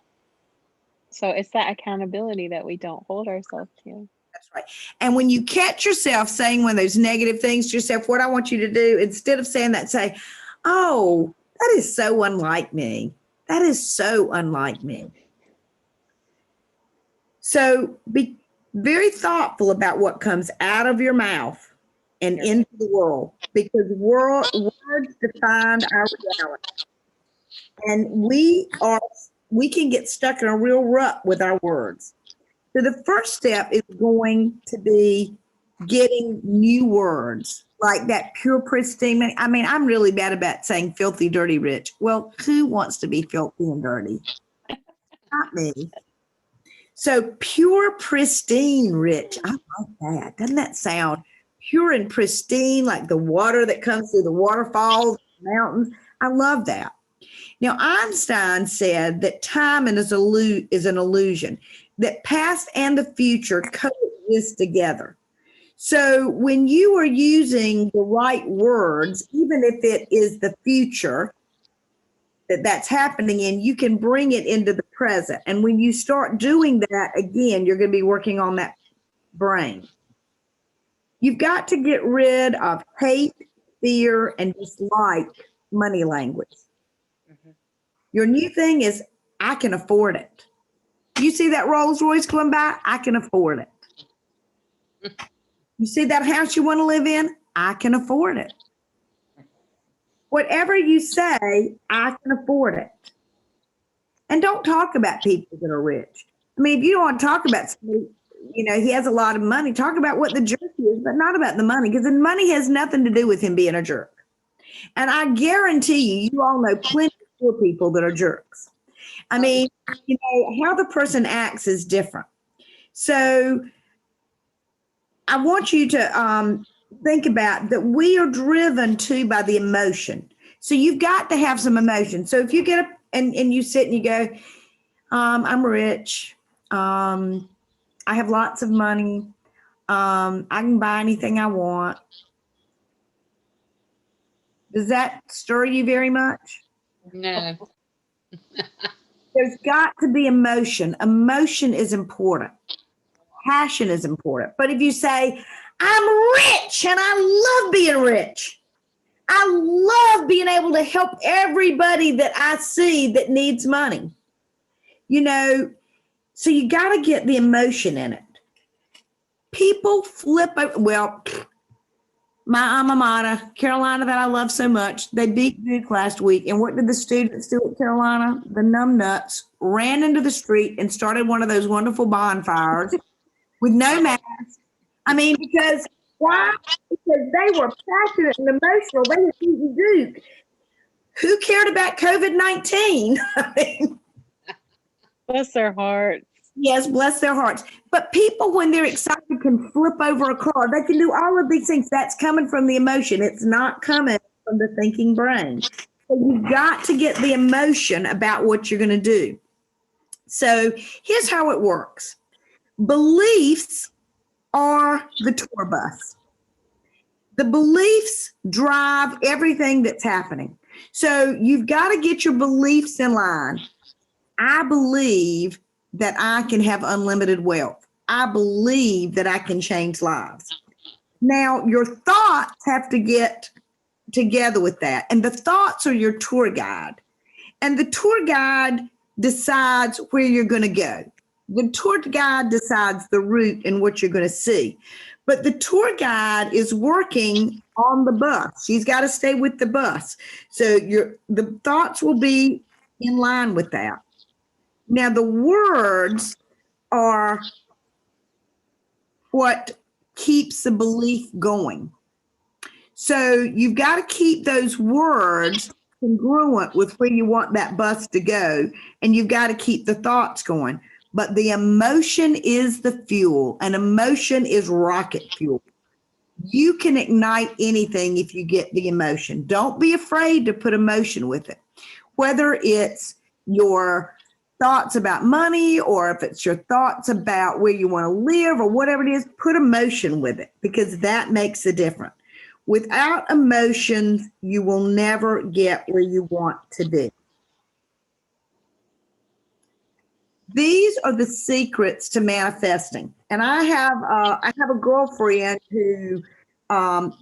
Speaker 4: So it's that accountability that we don't hold ourselves to.
Speaker 1: That's right. And when you catch yourself saying one of those negative things to yourself, what I want you to do, instead of saying that, say, oh, that is so unlike me. That is so unlike me. So be very thoughtful about what comes out of your mouth and into the world, because words define our reality. And we can get stuck in a real rut with our words. So the first step is going to be getting new words like that pure, pristine. I mean, I'm really bad about saying filthy, dirty, rich. Well, who wants to be filthy and dirty? Not me. So pure, pristine, rich. I like that. Doesn't that sound pure and pristine, like the water that comes through the waterfalls, mountains? I love that. Now, Einstein said that time is an illusion, that past and the future coexist together. So when you are using the right words, even if it is the future that's happening in, you can bring it into the present. And when you start doing that, again, you're going to be working on that brain. You've got to get rid of hate, fear, and dislike money language. Your new thing is, I can afford it. You see that Rolls Royce going by? I can afford it. You see that house you want to live in? I can afford it. Whatever you say, I can afford it. And don't talk about people that are rich. I mean, if you don't want to talk about somebody, you know, he has a lot of money, talk about what the jerk is, but not about the money, because the money has nothing to do with him being a jerk. And I guarantee you, you all know plenty of poor people that are jerks. I mean, you know, how the person acts is different. So I want you to think about that we are driven too by the emotion. So you've got to have some emotion. So if you get up and you sit and you go, I'm rich. I have lots of money. I can buy anything I want. Does that stir you very much?
Speaker 9: No.
Speaker 1: There's got to be emotion. Emotion is important. Passion is important. But if you say, I'm rich and I love being rich, I love being able to help everybody that I see that needs money, so you got to get the emotion in it. People flip over. Well, my alma mater, Carolina, that I love so much, they beat Duke last week. And what did the students do at Carolina? The numbnuts ran into the street and started one of those wonderful bonfires with no mask. I mean, because why? Because they were passionate and emotional. They had beaten Duke. Who cared about COVID-19? I mean,
Speaker 4: Bless their hearts.
Speaker 1: yes, bless their hearts. But people, when they're excited, can flip over a car. They can do all of these things. That's coming from the emotion. It's not coming from the thinking brain. So you've got to get the emotion about what you're going to do. So here's how it works. Beliefs are the tour bus. The beliefs drive everything that's happening. So you've got to get your beliefs in line. I believe that I can have unlimited wealth. I believe that I can change lives. Now, your thoughts have to get together with that. And the thoughts are your tour guide. And the tour guide decides where you're going to go. The tour guide decides the route and what you're going to see. But the tour guide is working on the bus. She's got to stay with the bus. So the thoughts will be in line with that. Now, the words are what keeps the belief going. So you've got to keep those words congruent with where you want that bus to go, and you've got to keep the thoughts going. But the emotion is the fuel, and emotion is rocket fuel. You can ignite anything if you get the emotion. Don't be afraid to put emotion with it, whether it's your thoughts about money or if it's your thoughts about where you want to live or whatever it is, put emotion with it, because that makes a difference. Without emotions, you will never get where you want to be. These are the secrets to manifesting. And I have a girlfriend who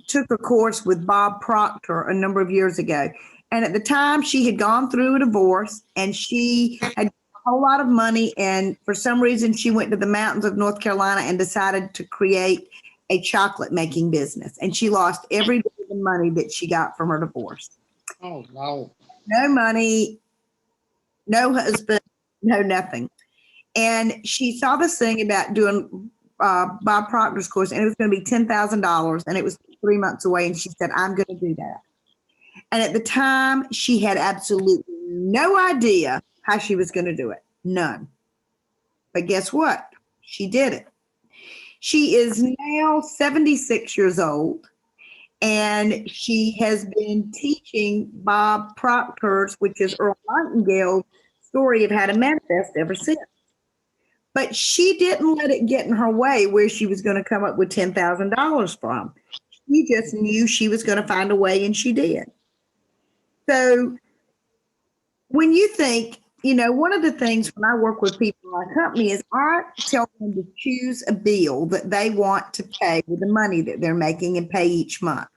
Speaker 1: took a course with Bob Proctor a number of years ago. And at the time, she had gone through a divorce and she had a whole lot of money. And for some reason, she went to the mountains of North Carolina and decided to create a chocolate making business. And she lost every bit of the money that she got from her divorce.
Speaker 9: Oh, no.
Speaker 1: No money, no husband, no nothing. And she saw this thing about doing Bob Proctor's course, and it was going to be $10,000, and it was 3 months away. And she said, I'm going to do that. And at the time, she had absolutely no idea how she was going to do it. None. But guess what? She did it. She is now 76 years old, and she has been teaching Bob Proctor's, which is Earl Nightingale's story of how to manifest ever since. But she didn't let it get in her way where she was going to come up with $10,000 from. She just knew she was going to find a way, and she did. So when you think, one of the things when I work with people in our company is I tell them to choose a bill that they want to pay with the money that they're making and pay each month.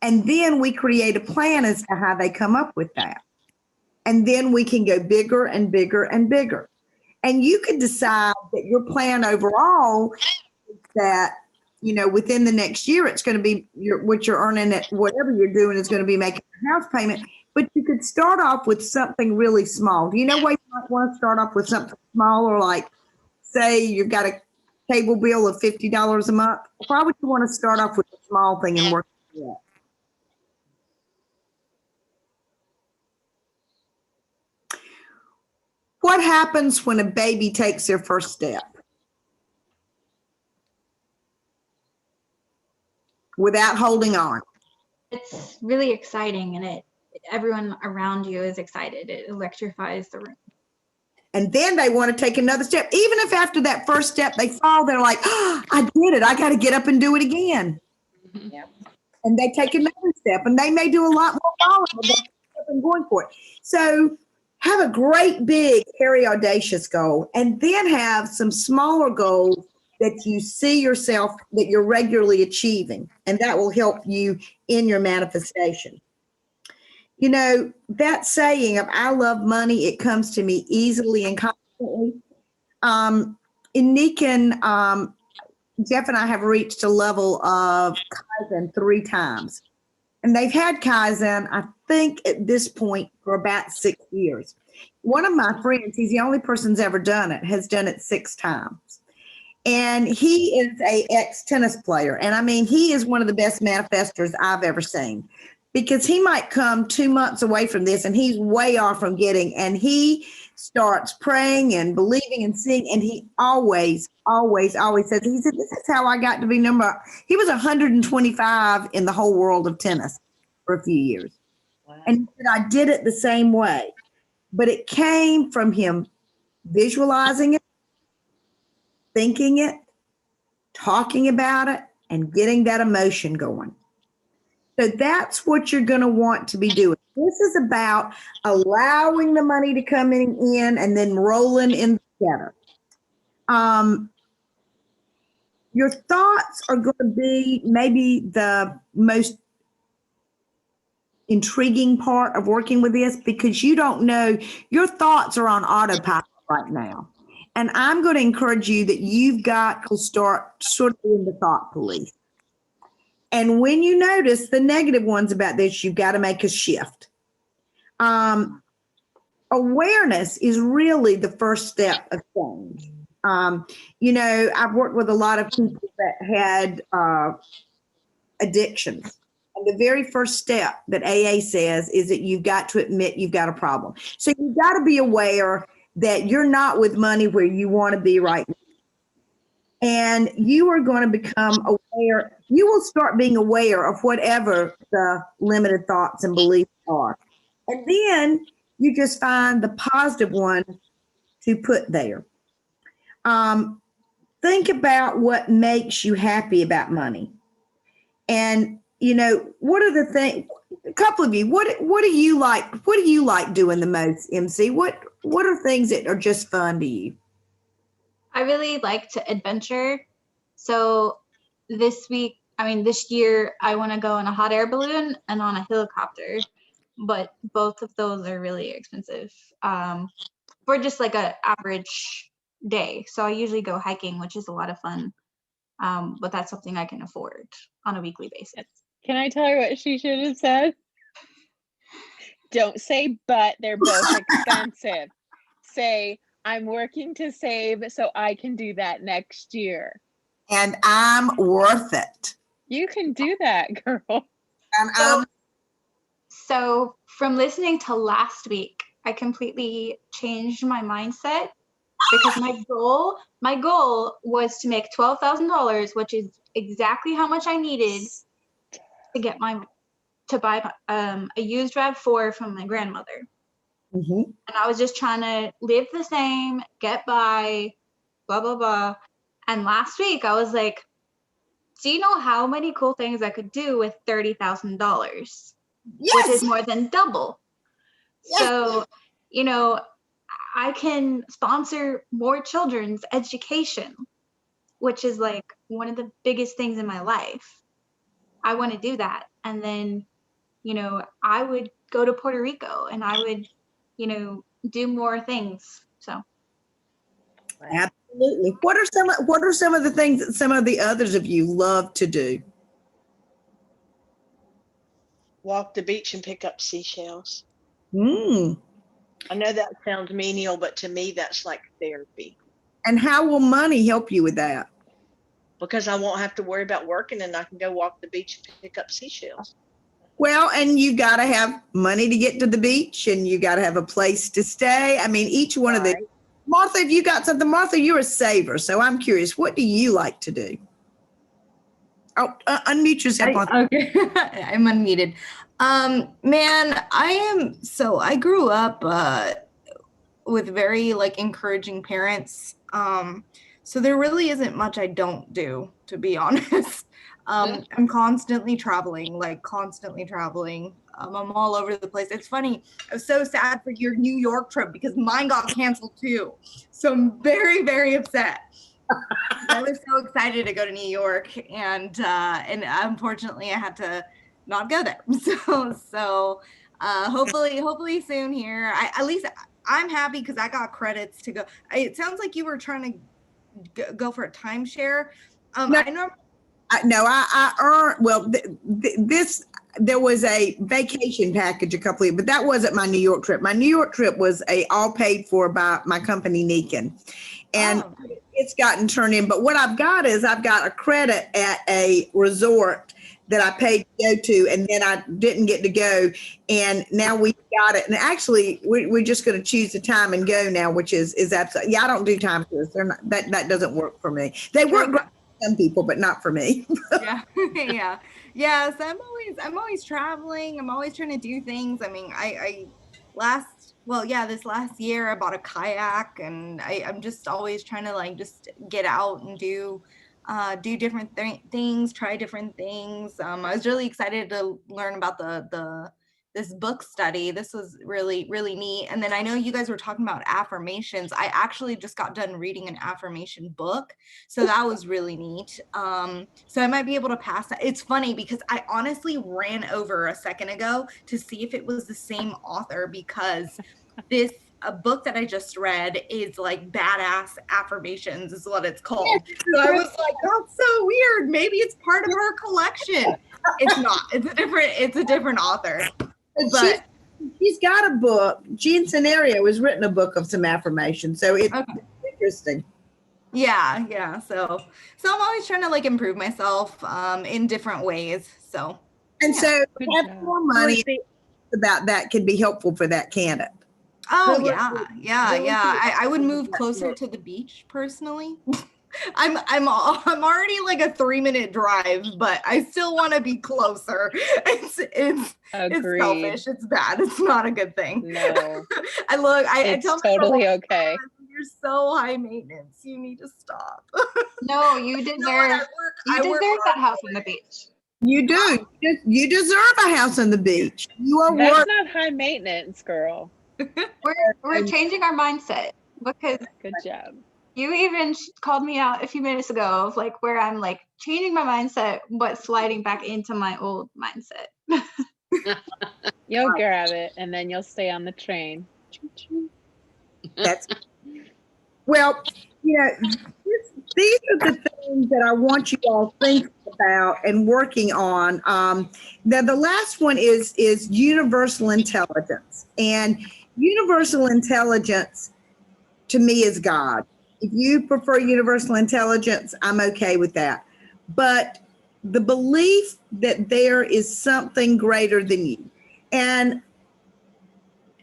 Speaker 1: And then we create a plan as to how they come up with that. And then we can go bigger and bigger and bigger. And you could decide that your plan overall is that, within the next year, it's going to be what you're earning at whatever you're doing is going to be making a house payment. But you could start off with something really small. Do you know why you might want to start off with something small, or like, say you've got a cable bill of $50 a month? Why would you want to start off with a small thing and work it up? What happens when a baby takes their first step? Without holding on.
Speaker 5: It's really exciting, and everyone around you is excited. It electrifies the room.
Speaker 1: And then they want to take another step. Even if after that first step they fall, they're like, oh, I did it. I got to get up and do it again.
Speaker 9: Yep.
Speaker 1: And they take another step, and they may do a lot more following, but they keep up and going for it. So have a great big hairy audacious goal, and then have some smaller goals that you see yourself that you're regularly achieving, and that will help you in your manifestation. You know, that saying of I love money, it comes to me easily and constantly. In Nikan, Jeff and I have reached a level of Kaizen 3 times. And they've had Kaizen, I think, at this point for about 6 years. One of my friends, he's the only person who's ever done it, has done it 6 times. And he is a ex-tennis player. And I mean, he is one of the best manifestors I've ever seen, because he might come 2 months away from this and he's way off from getting, and he starts praying and believing and seeing. And he always says, he said, this is how I got to be he was 125 in the whole world of tennis for a few years.
Speaker 2: Wow.
Speaker 1: And he said, I did it the same way, but it came from him visualizing it, thinking it, talking about it, and getting that emotion going. So that's what you're going to want to be doing. This is about allowing the money to come in and then rolling in together. Your thoughts are going to be maybe the most intriguing part of working with this, because you don't know, your thoughts are on autopilot right now. And I'm going to encourage you that you've got to start sort of doing the thought police. And when you notice the negative ones about this, you've got to make a shift. Awareness is really the first step of change. You know, I've worked with a lot of people that had addictions. And the very first step that AA says is that you've got to admit you've got a problem. So you've got to be aware that you're not with money where you want to be right now. And you are going to become aware. You will start being aware of whatever the limited thoughts and beliefs are. And then you just find the positive one to put there. Think about what makes you happy about money. And, you know, what are the things, a couple of you, what do you like? What do you like doing the most, MC? What are things that are just fun to you?
Speaker 5: I really like to adventure. So this year, I want to go in a hot air balloon and on a helicopter, but both of those are really expensive for just like an average day. So I usually go hiking, which is a lot of fun, but that's something I can afford on a weekly basis.
Speaker 4: Can I tell her what she should have said? Don't say but, they're both expensive. Say, I'm working to save so I can do that next year.
Speaker 1: And I'm worth it.
Speaker 4: You can do that, girl.
Speaker 1: And
Speaker 5: So from listening to last week, I completely changed my mindset, because my goal was to make $12,000, which is exactly how much I needed to buy a used RAV4 from my grandmother.
Speaker 1: mm-hmm.
Speaker 5: And I was just trying to live the same, get by, blah, blah, blah. And last week I was like, do you know how many cool things I could do with $30,000?
Speaker 1: Yes.
Speaker 5: Which is more than double.
Speaker 1: Yes.
Speaker 5: So, you know, I can sponsor more children's education, which is like one of the biggest things in my life. I want to do that. And then, you know, I would go to Puerto Rico and I would, you know, do more things. So
Speaker 1: Absolutely. What are some of the things that some of the others of you love to do?
Speaker 2: Walk the beach and pick up seashells.
Speaker 1: Mm.
Speaker 2: I know that sounds menial, but to me, that's like therapy.
Speaker 1: And how will money help you with that?
Speaker 2: Because I won't have to worry about working and I can go walk the beach and pick up seashells.
Speaker 1: Well, and you got to have money to get to the beach, and you got to have a place to stay. I mean, each one of the, Martha, if you got something, Martha, you're a saver. So I'm curious, what do you like to do? Oh, unmute yourself, Martha.
Speaker 3: Okay, I'm unmuted. Man, I grew up with very like encouraging parents. So there really isn't much I don't do, to be honest. I'm constantly traveling. I'm all over the place. It's funny. I was so sad for your New York trip because mine got canceled too. So I'm very, very upset. I was so excited to go to New York, and unfortunately I had to not go there. So hopefully soon here. At least I'm happy because I got credits to go. It sounds like you were trying to go for a timeshare.
Speaker 1: No. I earned, well, there was a vacation package a couple of, but that wasn't my New York trip. My New York trip was all paid for by my company, Nikin. And it's gotten turned in. But what I've got is I've got a credit at a resort that I paid to go to, and then I didn't get to go. And now we got it. And actually, we're just going to choose the time and go now, which is absolutely, yeah, I don't do time tours. They're not, that doesn't work for me. They work great for some people, but not for me.
Speaker 3: Yeah. So I'm always traveling. I'm always trying to do things. I mean, this last year I bought a kayak, and I'm just always trying to like just get out and do different things, try different things. I was really excited to learn about this book study. This was really, really neat. And then I know you guys were talking about affirmations. I actually just got done reading an affirmation book. So that was really neat. So I might be able to pass that. It's funny because I honestly ran over a second ago to see if it was the same author, because a book that I just read is like Badass Affirmations is what it's called. So I was like, that's so weird. Maybe it's part of her collection. It's not. It's a different author. But
Speaker 1: she's got a book. Jean Scenario has written a book of some affirmations. So it's interesting.
Speaker 3: Yeah. So I'm always trying to like improve myself in different ways. So
Speaker 1: so have more money about that could be helpful for that candidate.
Speaker 3: Oh yeah. I would move closer to the beach personally. I'm already like a 3-minute drive, but I still want to be closer. It's selfish. It's bad. It's not a good thing.
Speaker 4: No.
Speaker 3: I tell
Speaker 4: totally
Speaker 3: myself,
Speaker 4: okay.
Speaker 3: You're so high maintenance. You need to stop.
Speaker 5: No, you deserve that house on the beach.
Speaker 1: You do. You deserve a house on the beach. You are
Speaker 4: That's not high maintenance, girl.
Speaker 5: We're changing our mindset, because
Speaker 4: good job.
Speaker 5: You even called me out a few minutes ago of like where I'm like changing my mindset, but sliding back into my old mindset.
Speaker 4: You'll grab it, and then you'll stay on the train.
Speaker 1: That's well, these are the things that I want you all thinking about and working on. Now, the last one is universal intelligence, and universal intelligence to me is God. If you prefer universal intelligence, I'm okay with that. But the belief that there is something greater than you, and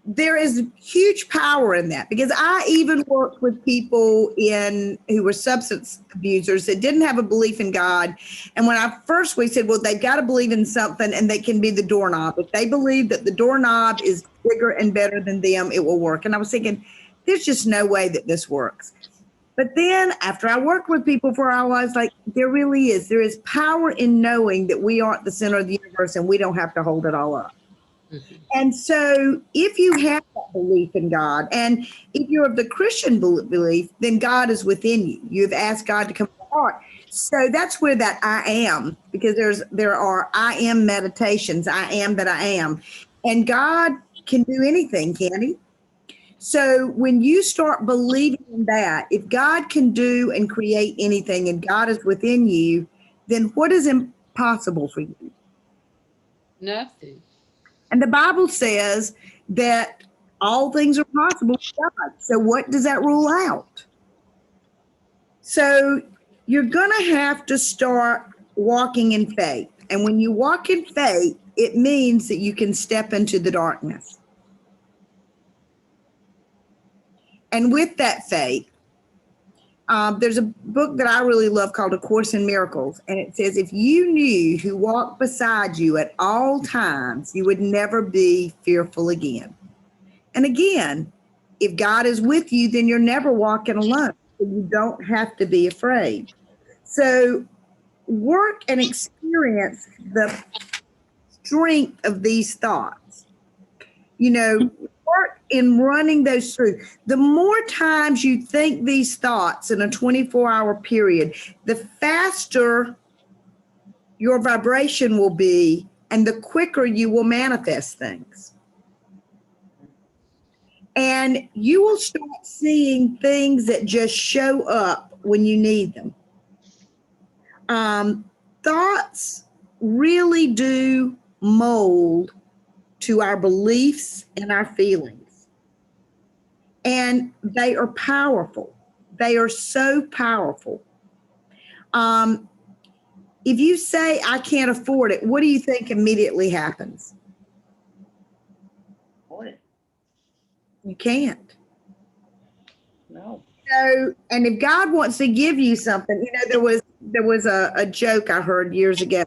Speaker 1: there is huge power in that, because I even worked with people who were substance abusers that didn't have a belief in God. And when we said, well, they've got to believe in something, and they can be the doorknob. If they believe that the doorknob is bigger and better than them, it will work. And I was thinking, there's just no way that this works. But then after I worked with people for a while, I was like, there really is. There is power in knowing that we aren't the center of the universe and we don't have to hold it all up. Mm-hmm. And so if you have that belief in God, and if you're of the Christian belief, then God is within you. You've asked God to come to your heart. So that's where that I am, because there are I am meditations. I am that I am. And God can do anything, can he? So when you start believing in that, if God can do and create anything and God is within you, then what is impossible for you?
Speaker 9: Nothing.
Speaker 1: And the Bible says that all things are possible with God. So what does that rule out? So you're going to have to start walking in faith. And when you walk in faith, it means that you can step into the darkness. And with that faith, there's a book that I really love called A Course in Miracles. And it says, if you knew who walked beside you at all times, you would never be fearful again. And again, if God is with you, then you're never walking alone. So you don't have to be afraid. So work and experience the strength of these thoughts. Work in running those through. The more times you think these thoughts in a 24-hour period, the faster your vibration will be and the quicker you will manifest things. And you will start seeing things that just show up when you need them. Thoughts really do mold to our beliefs and our feelings. And they are powerful. They are so powerful. If you say, I can't afford it, what do you think immediately happens?
Speaker 10: What?
Speaker 1: You can't.
Speaker 10: No.
Speaker 1: So, and if God wants to give you something, there was a joke I heard years ago,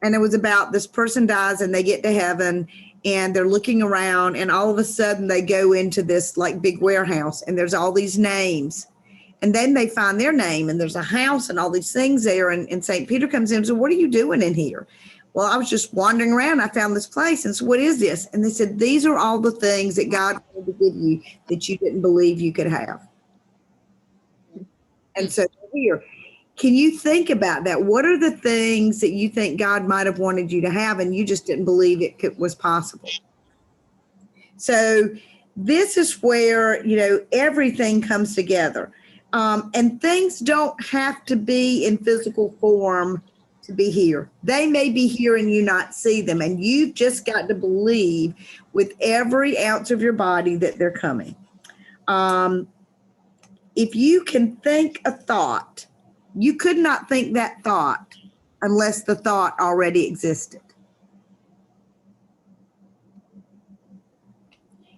Speaker 1: and it was about this person dies and they get to heaven and they're looking around, and all of a sudden they go into this like big warehouse and there's all these names, and then they find their name and there's a house and all these things there, and St. Peter comes in and says, what are you doing in here? Well, I was just wandering around. I found this place. And so what is this? And they said, these are all the things that God wanted to give you that you didn't believe you could have. And so here, can you think about that? What are the things that you think God might have wanted you to have and you just didn't believe it was possible? So this is where, everything comes together. And things don't have to be in physical form to be here. They may be here and you not see them. And you've just got to believe with every ounce of your body that they're coming. If you can think a thought, you could not think that thought unless the thought already existed.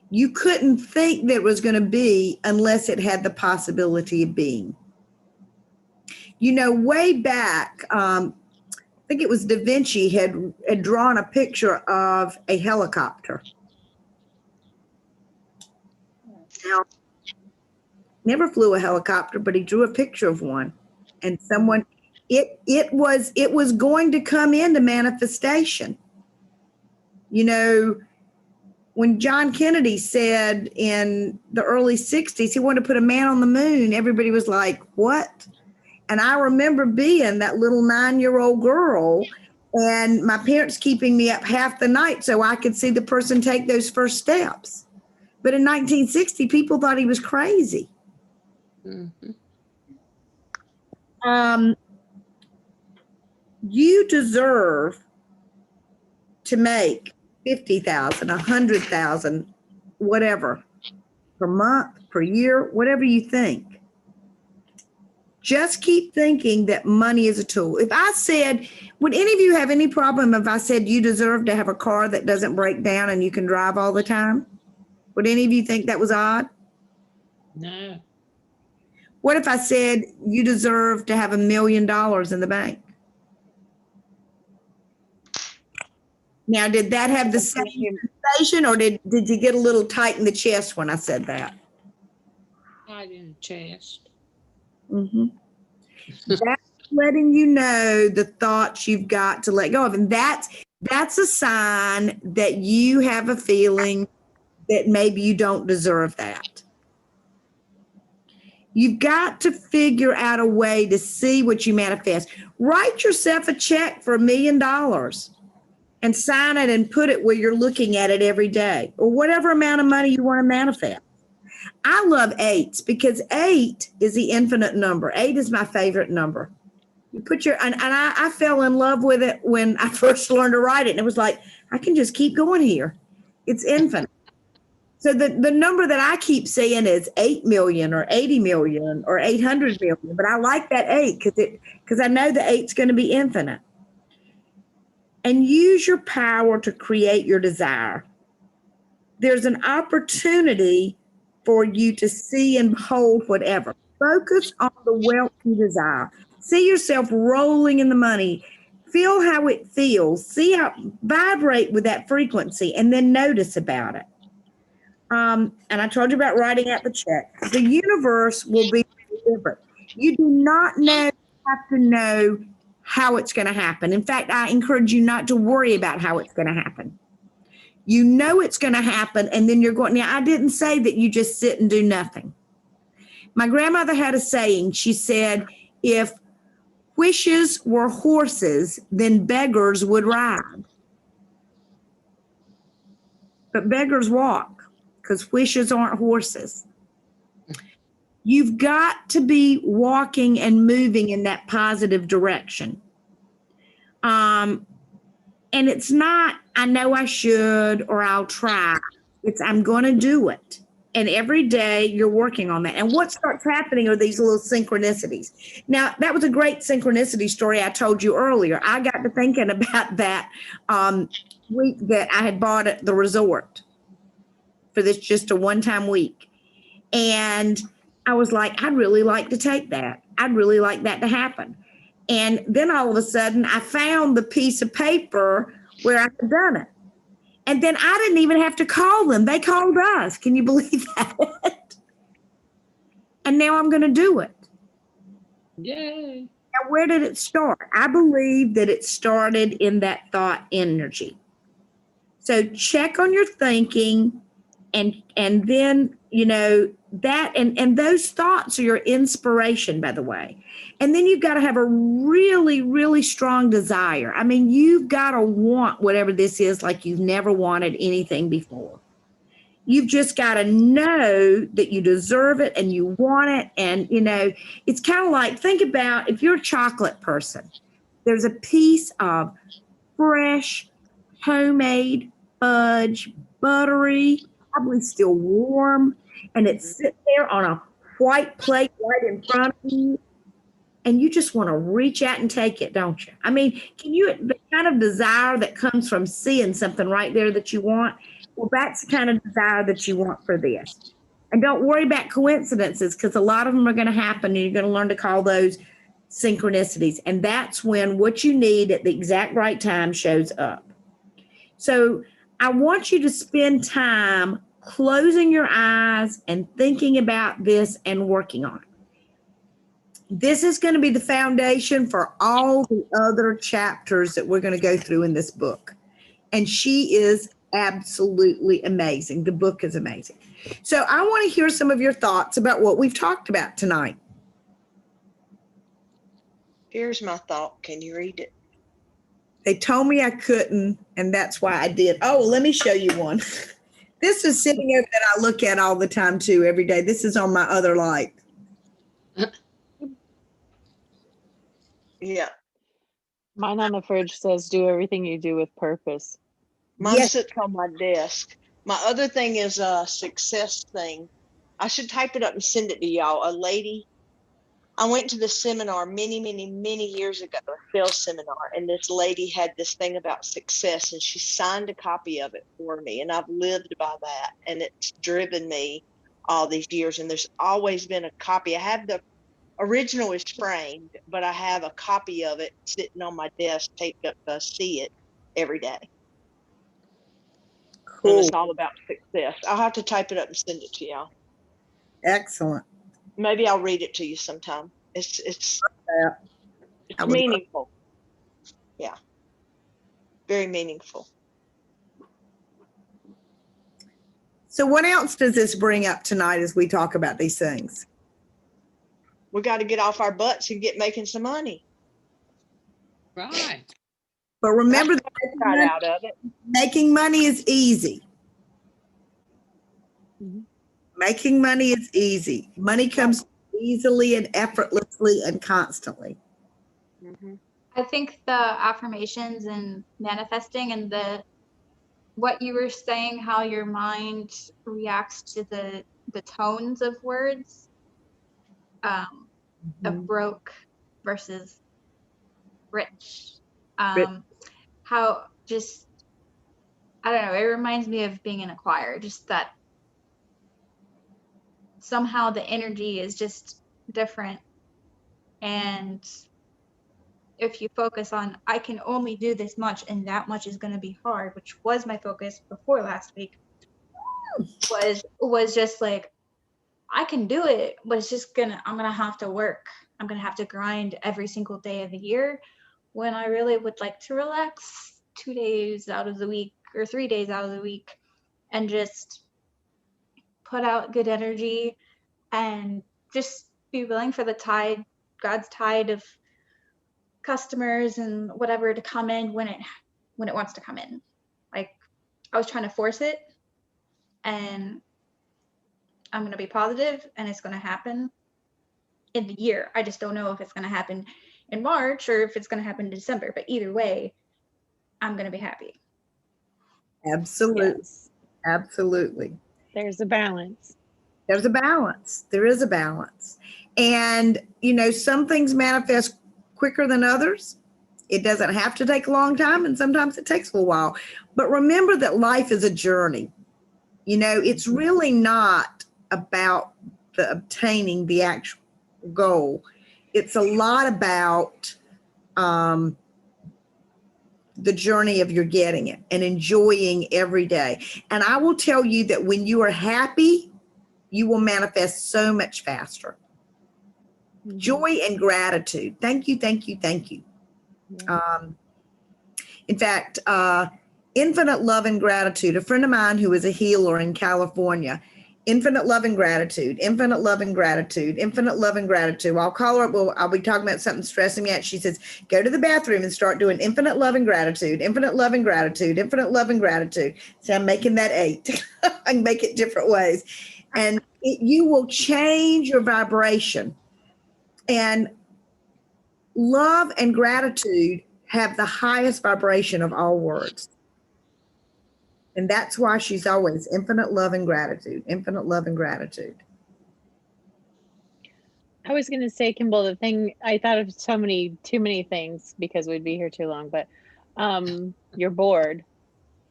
Speaker 1: You couldn't think that it was going to be unless it had the possibility of being. Way back, I think it was Da Vinci had drawn a picture of a helicopter. Now, never flew a helicopter, but he drew a picture of one. And it was going to come into manifestation. When John Kennedy said in the early 60s, he wanted to put a man on the moon, everybody was like, what? And I remember being that little 9-year-old girl and my parents keeping me up half the night so I could see the person take those first steps. But in 1960, people thought he was crazy.
Speaker 8: Mm-hmm.
Speaker 1: You deserve to make 50,000, 100,000, whatever, per month, per year, whatever you think. Just keep thinking that money is a tool. If I said, would any of you have any problem if I said you deserve to have a car that doesn't break down and you can drive all the time? Would any of you think that was odd?
Speaker 9: No.
Speaker 1: What if I said you deserve to have $1 million in the bank? Now, did that have the same sensation, or did you get a little tight in the chest when I said that?
Speaker 9: Right in the chest.
Speaker 1: Mm-hmm. That's letting you know the thoughts you've got to let go of. And that's a sign that you have a feeling that maybe you don't deserve that. You've got to figure out a way to see what you manifest. Write yourself a check for $1 million and sign it and put it where you're looking at it every day, or whatever amount of money you want to manifest. I love 8s because 8 is the infinite number. 8 is my favorite number. You put your, and I fell in love with it when I first learned to write it. And it was like, I can just keep going here. It's infinite. So the number that I keep saying is 8 million or 80 million or 800 million. But I like that 8 because I know the 8's going to be infinite. And use your power to create your desire. There's an opportunity for you to see and behold whatever. Focus on the wealth you desire. See yourself rolling in the money. Feel how it feels. See how, vibrate with that frequency, and then notice about it. And I told you about writing out the check. The universe will be delivered. You do not have to know how it's going to happen. In fact, I encourage you not to worry about how it's going to happen. You know it's going to happen, and then you're going, now, I didn't say that you just sit and do nothing. My grandmother had a saying. She said, if wishes were horses, then beggars would ride. But beggars walk, because wishes aren't horses. You've got to be walking and moving in that positive direction. And it's not, I know I should, or I'll try. It's, I'm going to do it. And every day you're working on that. And what starts happening are these little synchronicities. Now, that was a great synchronicity story I told you earlier. I got to thinking about that week that I had bought at the resort for this just a one-time week. And I was like, I'd really like to take that. I'd really like that to happen. And then all of a sudden I found the piece of paper where I had done it. And then I didn't even have to call them. They called us. Can you believe that? And now I'm going to do it.
Speaker 9: Yay.
Speaker 1: Now, where did it start? I believe that it started in that thought energy. So check on your thinking, and then, you know, that, and those thoughts are your inspiration, by the way. And then you've got to have a really, really strong desire. I mean, you've got to want whatever this is like you've never wanted anything before. You've just got to know that you deserve it and you want it. And, you know, it's kind of like, think about if you're a chocolate person, there's a piece of fresh, homemade fudge, buttery, probably still warm, and it's sitting there on a white plate right in front of you. And you just want to reach out and take it, don't you? I mean, can you, the kind of desire that comes from seeing something right there that you want, well, that's the kind of desire that you want for this. And don't worry about coincidences, because a lot of them are going to happen, and you're going to learn to call those synchronicities. And that's when what you need at the exact right time shows up. So I want you to spend time closing your eyes and thinking about this and working on it. This is going to be the foundation for all the other chapters that we're going to go through in this book. And she is absolutely amazing. The book is amazing. So I want to hear some of your thoughts about what we've talked about tonight.
Speaker 2: Here's my thought. Can you read it?
Speaker 1: They told me I couldn't, and that's why I did. Oh, let me show you one. This is sitting over that I look at all the time too, every day. This is on my other light.
Speaker 2: Yeah.
Speaker 4: Mine on the fridge says, do everything you do with purpose.
Speaker 2: Mine
Speaker 1: Yes.
Speaker 2: sits on my desk. My other thing is a success thing. I should type it up and send it to y'all. A lady, I went to the seminar many, many, many years ago, a sales seminar, and this lady had this thing about success, and she signed a copy of it for me, and I've lived by that, and it's driven me all these years. And there's always been a copy. I have the original is framed, but I have a copy of it sitting on my desk, taped up so I see it every day. And
Speaker 1: Cool.
Speaker 2: it's all about success. I'll have to type it up and send it to y'all.
Speaker 1: Excellent.
Speaker 2: Maybe I'll read it to you sometime. It's
Speaker 1: I would love-
Speaker 2: meaningful. Yeah. Very meaningful.
Speaker 1: So what else does this bring up tonight as we talk about these things?
Speaker 2: We got to get off our butts and get making some money.
Speaker 9: Right.
Speaker 1: But remember,
Speaker 2: That's what I got out of it.
Speaker 1: making money is easy.
Speaker 4: Mhm.
Speaker 1: Making money is easy. Money comes easily and effortlessly and constantly.
Speaker 2: Mhm.
Speaker 5: I think the affirmations and manifesting and what you were saying, how your mind reacts to the tones of words, of broke versus rich. How just, I don't know, it reminds me of being in a choir, just that somehow the energy is just different. And if you focus on, I can only do this much and that much is going to be hard, which was my focus before last week, was just like, I can do it, but it's just I'm gonna have to work. I'm gonna have to grind every single day of the year, when I really would like to relax 2 days out of the week or 3 days out of the week and just put out good energy and just be willing for the tide, God's tide of customers and whatever to come in when it wants to come in. Like I was trying to force it, and I'm going to be positive and it's going to happen in the year. I just don't know if it's going to happen in March or if it's going to happen in December, but either way, I'm going to be happy.
Speaker 1: Absolutely.
Speaker 4: Yes.
Speaker 1: Absolutely.
Speaker 4: There's a balance.
Speaker 1: There's a balance. There is a balance. And, you know, some things manifest quicker than others. It doesn't have to take a long time, and sometimes it takes a little while. But remember that life is a journey. You know, it's really not about the obtaining the actual goal. It's a lot about the journey of your getting it and enjoying every day. And I will tell you that when you are happy, you will manifest so much faster.
Speaker 4: Mhm.
Speaker 1: Joy and gratitude. Thank you, thank you, thank you.
Speaker 4: Yeah.
Speaker 1: In fact, infinite love and gratitude. A friend of mine who is a healer in California, infinite love and gratitude, infinite love and gratitude, infinite love and gratitude. I'll call her up. Well, I'll be talking about something stressing me out. She says, go to the bathroom and start doing infinite love and gratitude, infinite love and gratitude, infinite love and gratitude. So I'm making that 8. I can make it different ways. And you will change your vibration. And love and gratitude have the highest vibration of all words. And that's why she's always infinite love and gratitude, infinite love and gratitude.
Speaker 4: I was going to say, Kimball, the thing, I thought of too many things because we'd be here too long, but you're bored.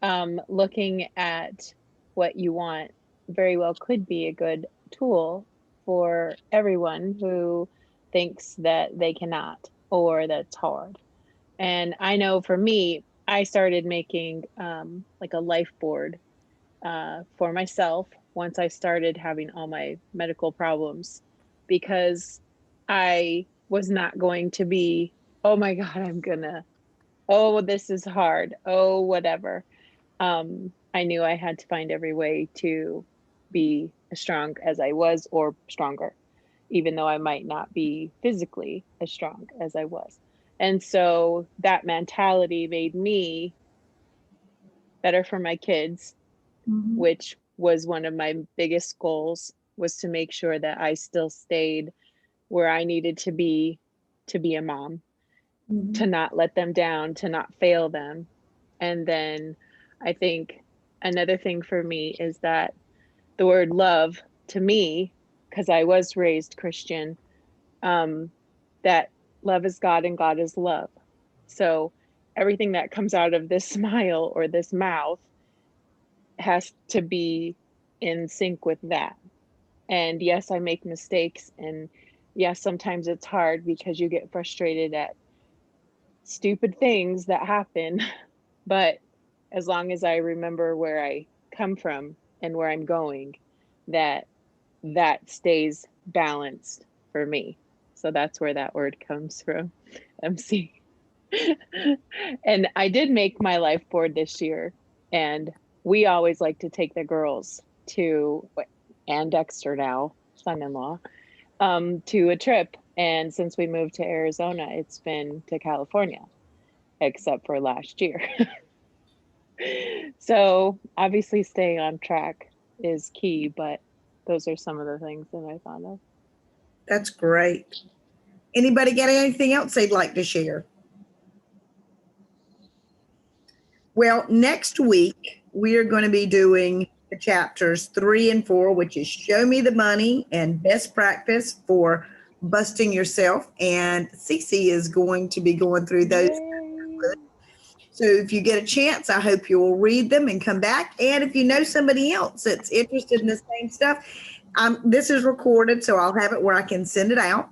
Speaker 4: Looking at what you want very well could be a good tool for everyone who thinks that they cannot or that's hard. And I know for me, I started making like a life board for myself once I started having all my medical problems, because I was not going to be, oh my God, oh, this is hard, oh, whatever. I knew I had to find every way to be as strong as I was or stronger, even though I might not be physically as strong as I was. And so that mentality made me better for my kids, which was one of my biggest goals, was to make sure that I still stayed where I needed to be a mom, to not let them down, to not fail them. And then I think another thing for me is that the word love to me, because I was raised Christian, that love is God and God is love. So everything that comes out of this smile or this mouth has to be in sync with that. And yes, I make mistakes, and yes, sometimes it's hard because you get frustrated at stupid things that happen. But as long as I remember where I come from and where I'm going, that stays balanced for me. So that's where that word comes from, MC. And I did make my life board this year, and we always like to take the girls to, and Dexter now, son-in-law, to a trip. And since we moved to Arizona, it's been to California, except for last year. So obviously staying on track is key, but those are some of the things that I thought of.
Speaker 1: That's great. Anybody got anything else they'd like to share? Well, next week, we are going to be doing the chapters 3 and 4, which is Show Me the Money and Best Practice for Busting Yourself. And Cece is going to be going through those.
Speaker 4: Yay.
Speaker 1: So if you get a chance, I hope you will read them and come back. And if you know somebody else that's interested in the same stuff, this is recorded, so I'll have it where I can send it out.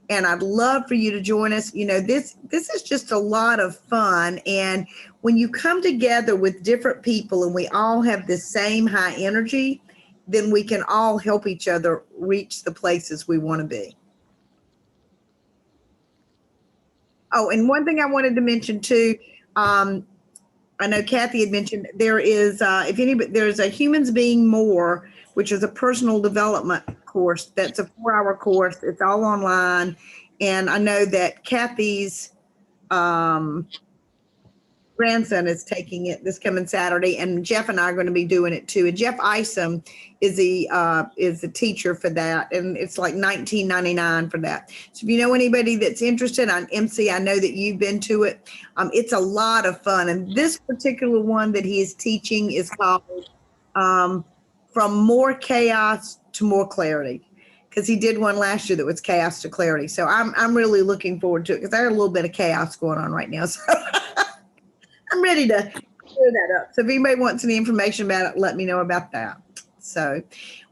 Speaker 1: And I'd love for you to join us. You know, this is just a lot of fun. And when you come together with different people and we all have the same high energy, then we can all help each other reach the places we want to be. Oh, and one thing I wanted to mention too, I know Kathy had mentioned there is, if anybody, there's a Humans Being More, which is a personal development course. That's a 4-hour course. It's all online. And I know that Kathy's grandson is taking it this coming Saturday, and Jeff and I are going to be doing it too. And Jeff Isom is the teacher for that, and it's like $19.99 for that. So if you know anybody that's interested on MC, I know that you've been to it. It's a lot of fun, and this particular one that he is teaching is called From More Chaos to More Clarity, because he did one last year that was Chaos to Clarity. So I'm really looking forward to it, because I got a little bit of chaos going on right now. So I'm ready to clear that up. So if anybody wants any information about it, let me know about that. So,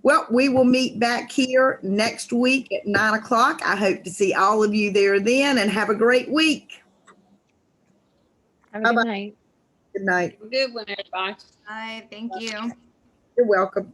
Speaker 1: well, we will meet back here next week at 9 o'clock. I hope to see all of you there then, and have a great week.
Speaker 4: Have a good
Speaker 1: Bye-bye.
Speaker 4: night.
Speaker 1: Good night.
Speaker 8: Good one, everybody.
Speaker 3: Hi, thank you.
Speaker 1: You're welcome.